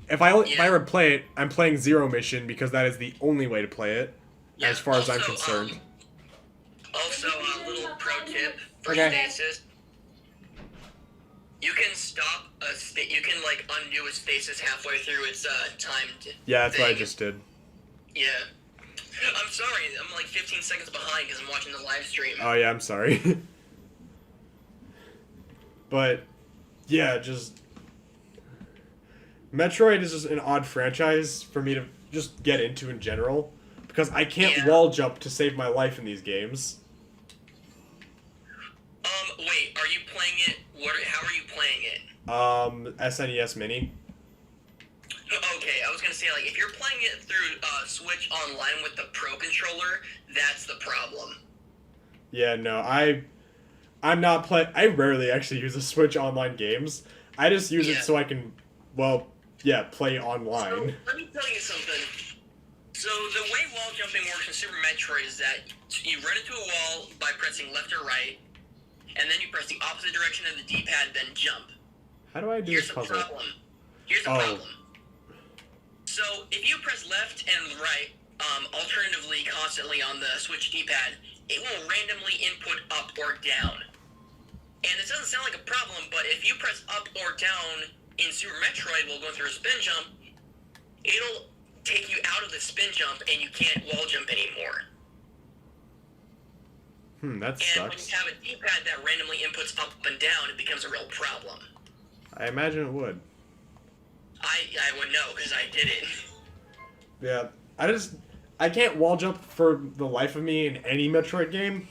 If I ever play it, I'm playing Zero Mission because that is the only way to play it, as far as I'm concerned. Also, a little pro tip for Okay. stasis. You can stop you can like undo a stasis halfway through its timed. Yeah, that's what I thing. just did. Yeah. I'm sorry, I'm like 15 seconds behind because I'm watching the live stream. Oh yeah, I'm sorry. But, yeah, just... Metroid is just an odd franchise for me to just get into in general. Because I can't wall jump to save my life in these games. Wait, are you playing it? How are you playing it? SNES Mini. Okay, I was gonna say, like, if you're playing it through Switch Online with the Pro Controller, that's the problem. Yeah, no, I'm not I rarely actually use the Switch Online games. I just use it so I can, well, yeah, play online. So, let me tell you something. So, the way wall jumping works in Super Metroid is that you run into a wall by pressing left or right, and then you press the opposite direction of the D-pad, then jump. How do I do Here's this the puzzle? problem. Here's the problem. So, if you press left and right, alternatively, constantly on the Switch D-pad, it will randomly input up or down. And it doesn't sound like a problem, but if you press up or down in Super Metroid while going through a spin jump, it'll take you out of the spin jump and you can't wall jump anymore. That And when sucks. you have a D-pad that randomly inputs up and down, it becomes a real problem. I imagine it would. I would know, because I did it. Yeah, I can't wall jump for the life of me in any Metroid game.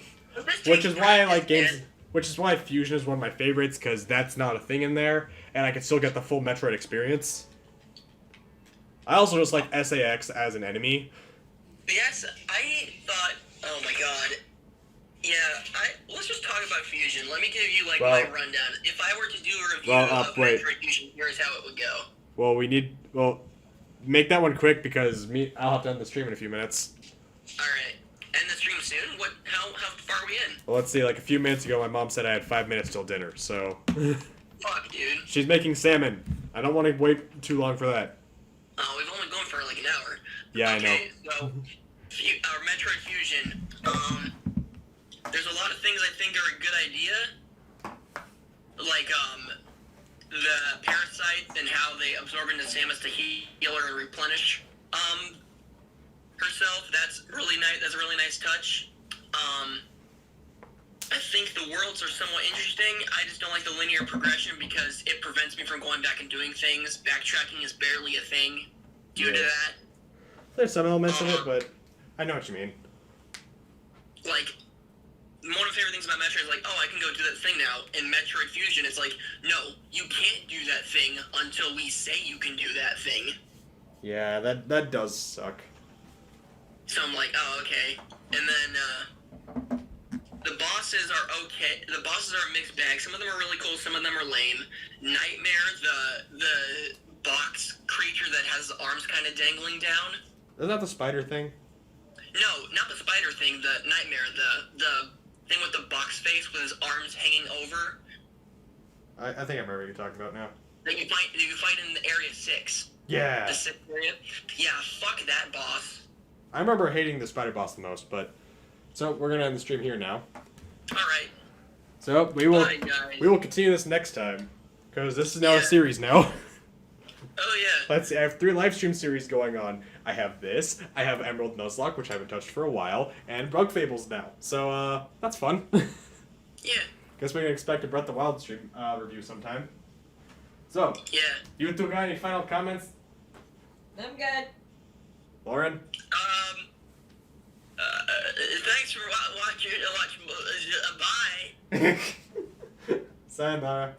Which is why I like games... Which is why Fusion is one of my favorites, because that's not a thing in there, and I can still get the full Metroid experience. I also just like SAX as an enemy. Yes, I thought... Oh my god. Yeah, let's just talk about Fusion. Let me give you, like, my rundown. If I were to do a review of Metroid Fusion, here's how it would go. Well, make that one quick, because I'll have to end the stream in a few minutes. Alright. End the stream soon? How far are we in? Well, let's see, like a few minutes ago, my mom said I had 5 minutes till dinner, so... Fuck, dude. She's making salmon. I don't want to wait too long for that. Oh, we've only gone for like an hour. Yeah, I know. Okay, so, our Metroid Fusion, there's a lot of things I think are a good idea. Like, the parasites and how they absorb into Samus to heal her and replenish, herself. That's really nice. That's a really nice touch. I think the worlds are somewhat interesting. I just don't like the linear progression because it prevents me from going back and doing things. Backtracking is barely a thing due to that. There's some elements of it, but I know what you mean. Like, one of my favorite things about Metroid is like, oh, I can go do that thing now. In Metroid Fusion, it's like, no, you can't do that thing until we say you can do that thing. Yeah, that does suck. So I'm like, oh, okay. And then, the bosses are okay. The bosses are a mixed bag. Some of them are really cool, some of them are lame. Nightmare, the box creature that has the arms kind of dangling down. Isn't that the spider thing? No, not the spider thing, the Nightmare, the thing with the box face with his arms hanging over. I think I remember what you're talking about now. That you fight in the Area 6. Yeah. The 6th area. Yeah, fuck that boss. I remember hating the spider boss the most, but... So, we're gonna end the stream here now. Alright. So, we will Bye, guys. continue this next time. Because this is now a series now. Oh yeah. Let's see, I have 3 live stream series going on. I have this, I have Emerald Nuzlocke, which I haven't touched for a while, and Brug Fables now. So, that's fun. Yeah. Guess we can expect a Breath of the Wild stream review sometime. So, Yeah. you two got any final comments? I'm good. Lauren? Thanks for watching. Bye. Sayonara.